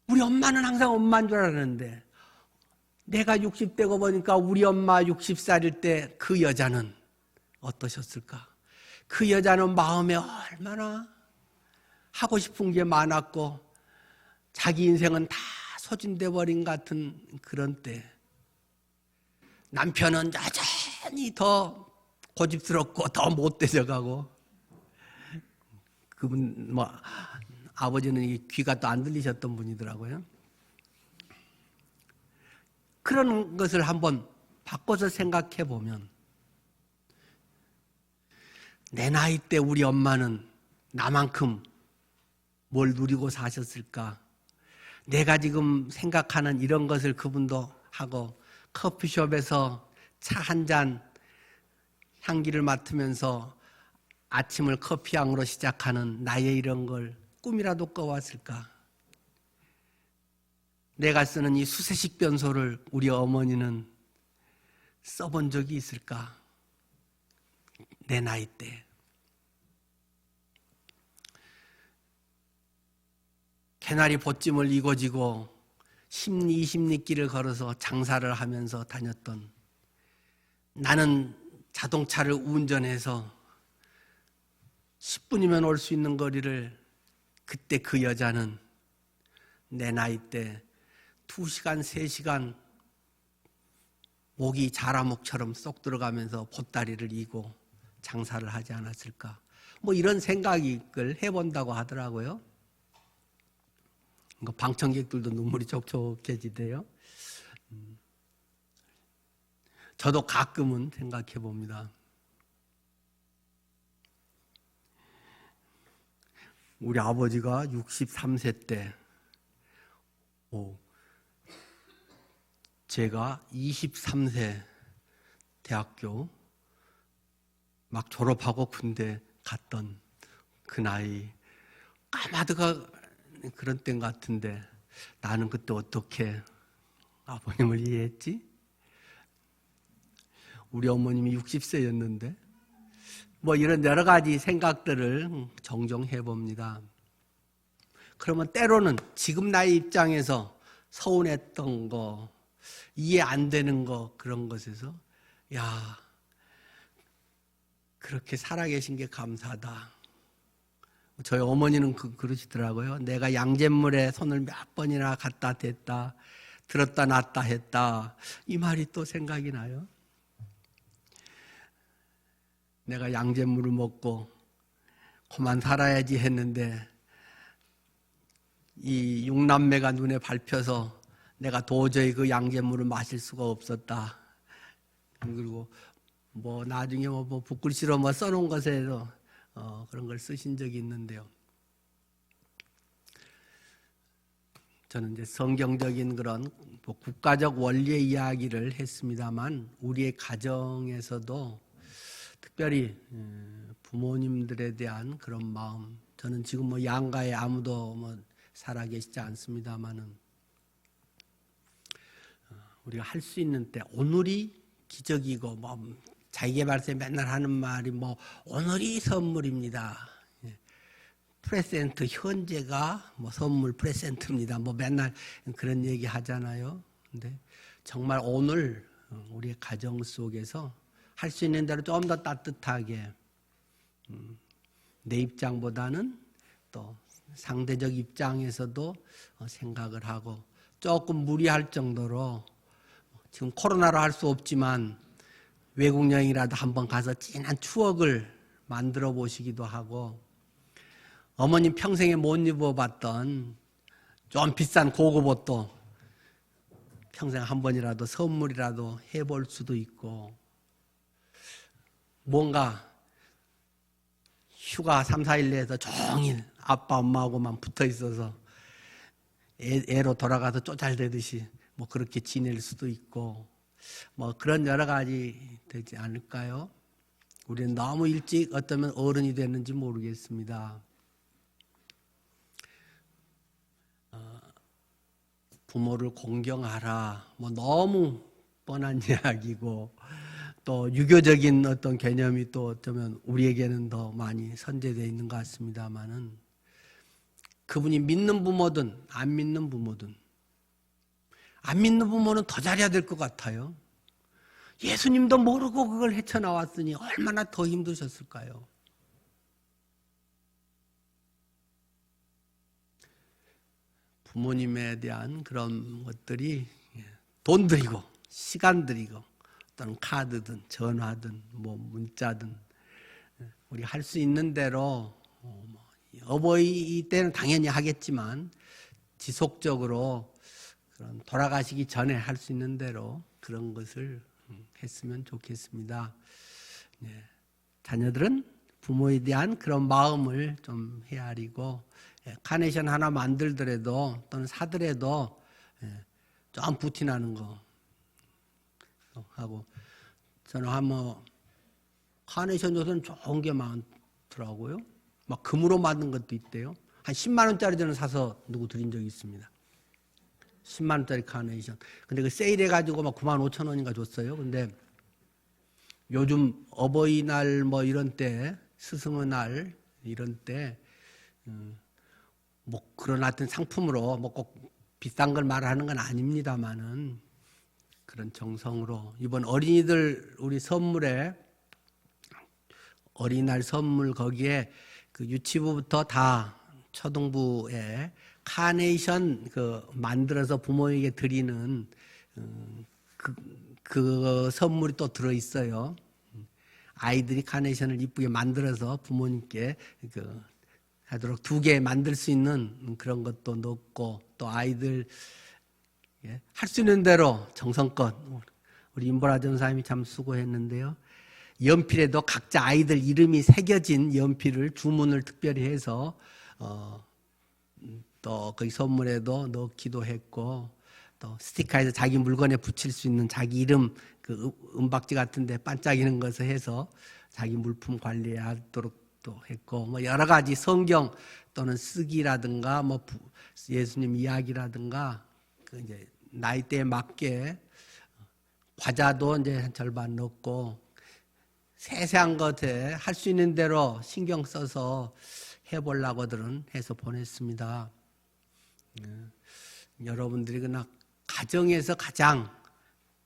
우리 엄마는 항상 엄마인 줄 알았는데, 내가 60대고 보니까 우리 엄마 60살일 때 그 여자는 어떠셨을까? 그 여자는 마음에 얼마나 하고 싶은 게 많았고 자기 인생은 다 소진돼 버린 같은 그런 때, 남편은 여전히 더 고집스럽고 더 못되져 가고, 그분 뭐 아버지는 귀가 또 안 들리셨던 분이더라고요. 그런 것을 한번 바꿔서 생각해 보면, 내 나이 때 우리 엄마는 나만큼 뭘 누리고 사셨을까? 내가 지금 생각하는 이런 것을 그분도 하고, 커피숍에서 차 한 잔 향기를 맡으면서 아침을 커피향으로 시작하는 나의 이런 걸 꿈이라도 꿔왔을까? 내가 쓰는 이 수세식 변소를 우리 어머니는 써본 적이 있을까? 내 나이 때. 개나리 보찜을 이고지고 10리 20리 길을 걸어서 장사를 하면서 다녔던, 나는 자동차를 운전해서 10분이면 올 수 있는 거리를 그때 그 여자는 내 나이 때 2시간, 3시간 목이 자라목처럼 쏙 들어가면서 보따리를 이고 장사를 하지 않았을까. 뭐 이런 생각을 해본다고 하더라고요. 방청객들도 눈물이 촉촉해지대요. 저도 가끔은 생각해 봅니다. 우리 아버지가 63세 때, 제가 23세 대학교 막 졸업하고 군대 갔던 그 나이, 까마득한 그런 땐 같은데 나는 그때 어떻게 아버님을 이해했지? 우리 어머님이 60세였는데 뭐 이런 여러 가지 생각들을 종종 해봅니다. 그러면 때로는 지금 나의 입장에서 서운했던 거, 이해 안 되는 거, 그런 것에서 야, 그렇게 살아계신 게 감사하다. 저희 어머니는 그러시더라고요. 내가 양잿물에 손을 몇 번이나 갖다 댔다, 들었다 놨다 했다. 이 말이 또 생각이 나요. 내가 양잿물을 먹고 그만 살아야지 했는데 이 육남매가 눈에 밟혀서 내가 도저히 그 양잿물을 마실 수가 없었다. 그리고 뭐 나중에 뭐 붓글씨로 뭐 써놓은 것에도 그런 걸 쓰신 적이 있는데요. 저는 이제 성경적인 그런 뭐 국가적 원리의 이야기를 했습니다만 우리의 가정에서도 특별히 부모님들에 대한 그런 마음, 저는 지금 뭐 양가에 아무도 뭐 살아계시지 않습니다만은 우리가 할 수 있는 때 오늘이 기적이고 뭐 자기계발서에 맨날 하는 말이 뭐 오늘이 선물입니다. 프레젠트 현재가 뭐 선물 프레젠트입니다. 뭐 맨날 그런 얘기 하잖아요. 근데 정말 오늘 우리의 가정 속에서 할 수 있는 대로 좀 더 따뜻하게 내 입장보다는 또 상대적 입장에서도 생각을 하고 조금 무리할 정도로 지금 코로나로 할 수 없지만 외국 여행이라도 한번 가서 진한 추억을 만들어 보시기도 하고 어머님 평생에 못 입어봤던 좀 비싼 고급 옷도 평생 한 번이라도 선물이라도 해볼 수도 있고 뭔가 휴가 3, 4일 내에서 종일 아빠 엄마하고만 붙어 있어서 애로 돌아가서 쪼잘되듯이 뭐 그렇게 지낼 수도 있고 뭐 그런 여러 가지 되지 않을까요? 우리는 너무 일찍 어쩌면 어른이 됐는지 모르겠습니다. 부모를 공경하라 뭐 너무 뻔한 이야기고 또 유교적인 어떤 개념이 또 어쩌면 우리에게는 더 많이 선재되어 있는 것 같습니다만은 그분이 믿는 부모든 안 믿는 부모든 안 믿는 부모는 더 잘해야 될 것 같아요. 예수님도 모르고 그걸 헤쳐나왔으니 얼마나 더 힘드셨을까요? 부모님에 대한 그런 것들이 돈 들이고 시간 들이고 또는 카드든 전화든 뭐 문자든 우리 할 수 있는 대로 어버이 때는 당연히 하겠지만 지속적으로 그런 돌아가시기 전에 할 수 있는 대로 그런 것을 했으면 좋겠습니다. 자녀들은 부모에 대한 그런 마음을 좀 헤아리고 카네이션 하나 만들더라도 또는 사더라도 좀 부티나는 거 하고 저는 한뭐 카네이션 요새는 좋은 게 많더라고요. 막 금으로 만든 것도 있대요. 한 10만 원짜리 저는 사서 누구 드린 적이 있습니다. 10만 원짜리 카네이션. 근데 그 세일해가지고 막 9만 5천 원인가 줬어요. 근데 요즘 어버이날 뭐 이런 때, 스승의 날 이런 때, 뭐 그런 하여튼 상품으로 뭐 꼭 비싼 걸 말하는 건 아닙니다만은 그런 정성으로 이번 어린이들 우리 선물에 어린이날 선물 거기에 그 유치부부터 다 초등부에 카네이션 만들어서 부모에게 드리는 그 선물이 또 들어 있어요. 아이들이 카네이션을 이쁘게 만들어서 부모님께 하도록 2개 만들 수 있는 그런 것도 넣고, 또 아이들 할 수 있는 대로 정성껏 우리 임보라 전사님이 참 수고했는데요. 연필에도 각자 아이들 이름이 새겨진 연필을 주문을 특별히 해서 또 거기 선물에도 넣기도 했고, 또 스티커에서 자기 물건에 붙일 수 있는 자기 이름 은박지 같은데 반짝이는 것을 해서 자기 물품 관리하도록 또 했고, 뭐 여러 가지 성경 또는 쓰기라든가 뭐 예수님 이야기라든가 이제 나이대에 맞게 과자도 이제 한 절반 넣고, 세세한 것에 할 수 있는 대로 신경 써서 해보려고들은 해서 보냈습니다. 여러분들이 그냥 가정에서 가장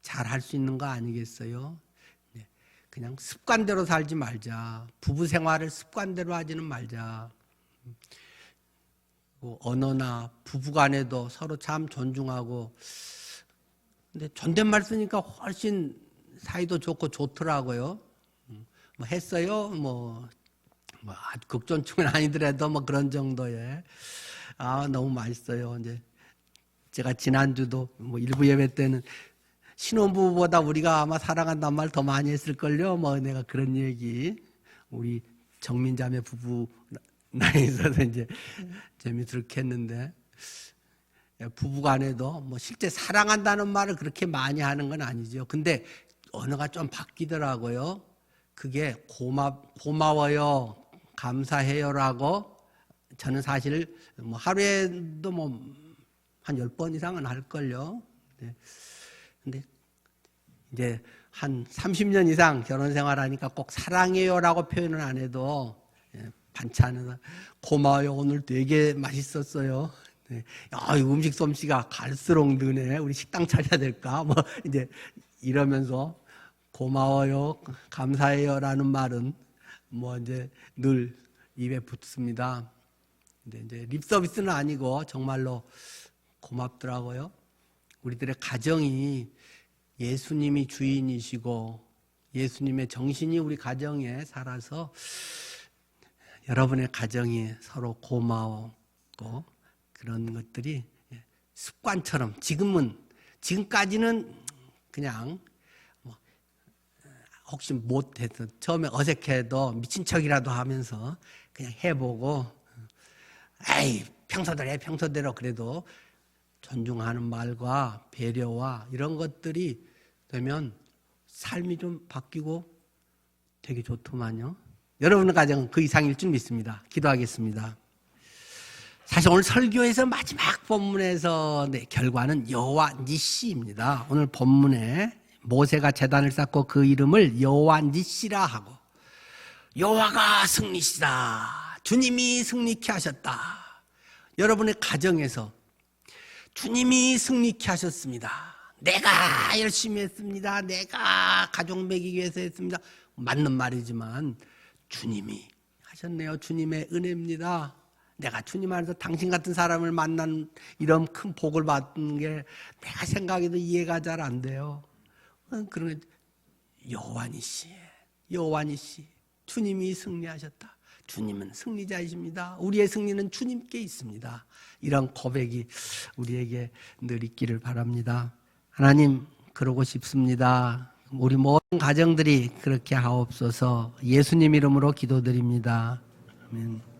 잘 할 수 있는 거 아니겠어요? 그냥 습관대로 살지 말자. 부부 생활을 습관대로 하지는 말자. 언어나 부부간에도 서로 참 존중하고, 근데 존댓말 쓰니까 훨씬 사이도 좋고 좋더라고요. 뭐 했어요? 뭐 극존충은 아니더라도 뭐 그런 정도의 너무 맛있어요. 이제 제가 지난주도 뭐 일부 예배 때는 신혼부부보다 우리가 아마 사랑한다는 말 더 많이 했을걸요. 뭐 내가 그런 얘기 우리 정민자매 부부 나이에서 이제 재미스럽게 했는데, 부부간에도 뭐 실제 사랑한다는 말을 그렇게 많이 하는 건 아니죠. 근데 언어가 좀 바뀌더라고요. 그게 고마워요, 감사해요라고 저는 사실 뭐 하루에도 뭐 한 10번 이상은 할걸요. 근데 이제 한 30년 이상 결혼 생활하니까 꼭 사랑해요라고 표현은 안 해도 반찬은 고마워요, 오늘 되게 맛있었어요. 음식 솜씨가 갈수록 느네. 우리 식당 차려야 될까? 뭐 이제 이러면서 고마워요, 감사해요라는 말은 뭐 이제 늘 입에 붙습니다. 근데 이제 립 서비스는 아니고 정말로 고맙더라고요. 우리들의 가정이 예수님이 주인이시고 예수님의 정신이 우리 가정에 살아서 여러분의 가정이 서로 고마웠고, 그런 것들이 습관처럼 지금까지는 그냥 혹시 못해서 처음에 어색해도 미친 척이라도 하면서 그냥 해보고, 에이 평소대로 그래도 존중하는 말과 배려와 이런 것들이 되면 삶이 좀 바뀌고 되게 좋더만요. 여러분의 가정은 그 이상일 줄 믿습니다. 기도하겠습니다. 사실 오늘 설교에서 마지막 본문에서 결과는 여호와 니시입니다. 오늘 본문에 모세가 제단을 쌓고 그 이름을 여호와 니시라 하고, 여호와가 승리시다, 주님이 승리케 하셨다. 여러분의 가정에서 주님이 승리케 하셨습니다. 내가 열심히 했습니다. 내가 가족 먹이기 위해서 했습니다. 맞는 말이지만 주님이 하셨네요. 주님의 은혜입니다. 내가 주님 안에서 당신 같은 사람을 만난 이런 큰 복을 받는 게 내가 생각해도 이해가 잘 안 돼요. 그러면 여호와 니시, 주님이 승리하셨다. 주님은 승리자이십니다. 우리의 승리는 주님께 있습니다. 이런 고백이 우리에게 늘 있기를 바랍니다. 하나님, 그러고 싶습니다. 우리 모든 가정들이 그렇게 하옵소서. 예수님 이름으로 기도드립니다. 아멘.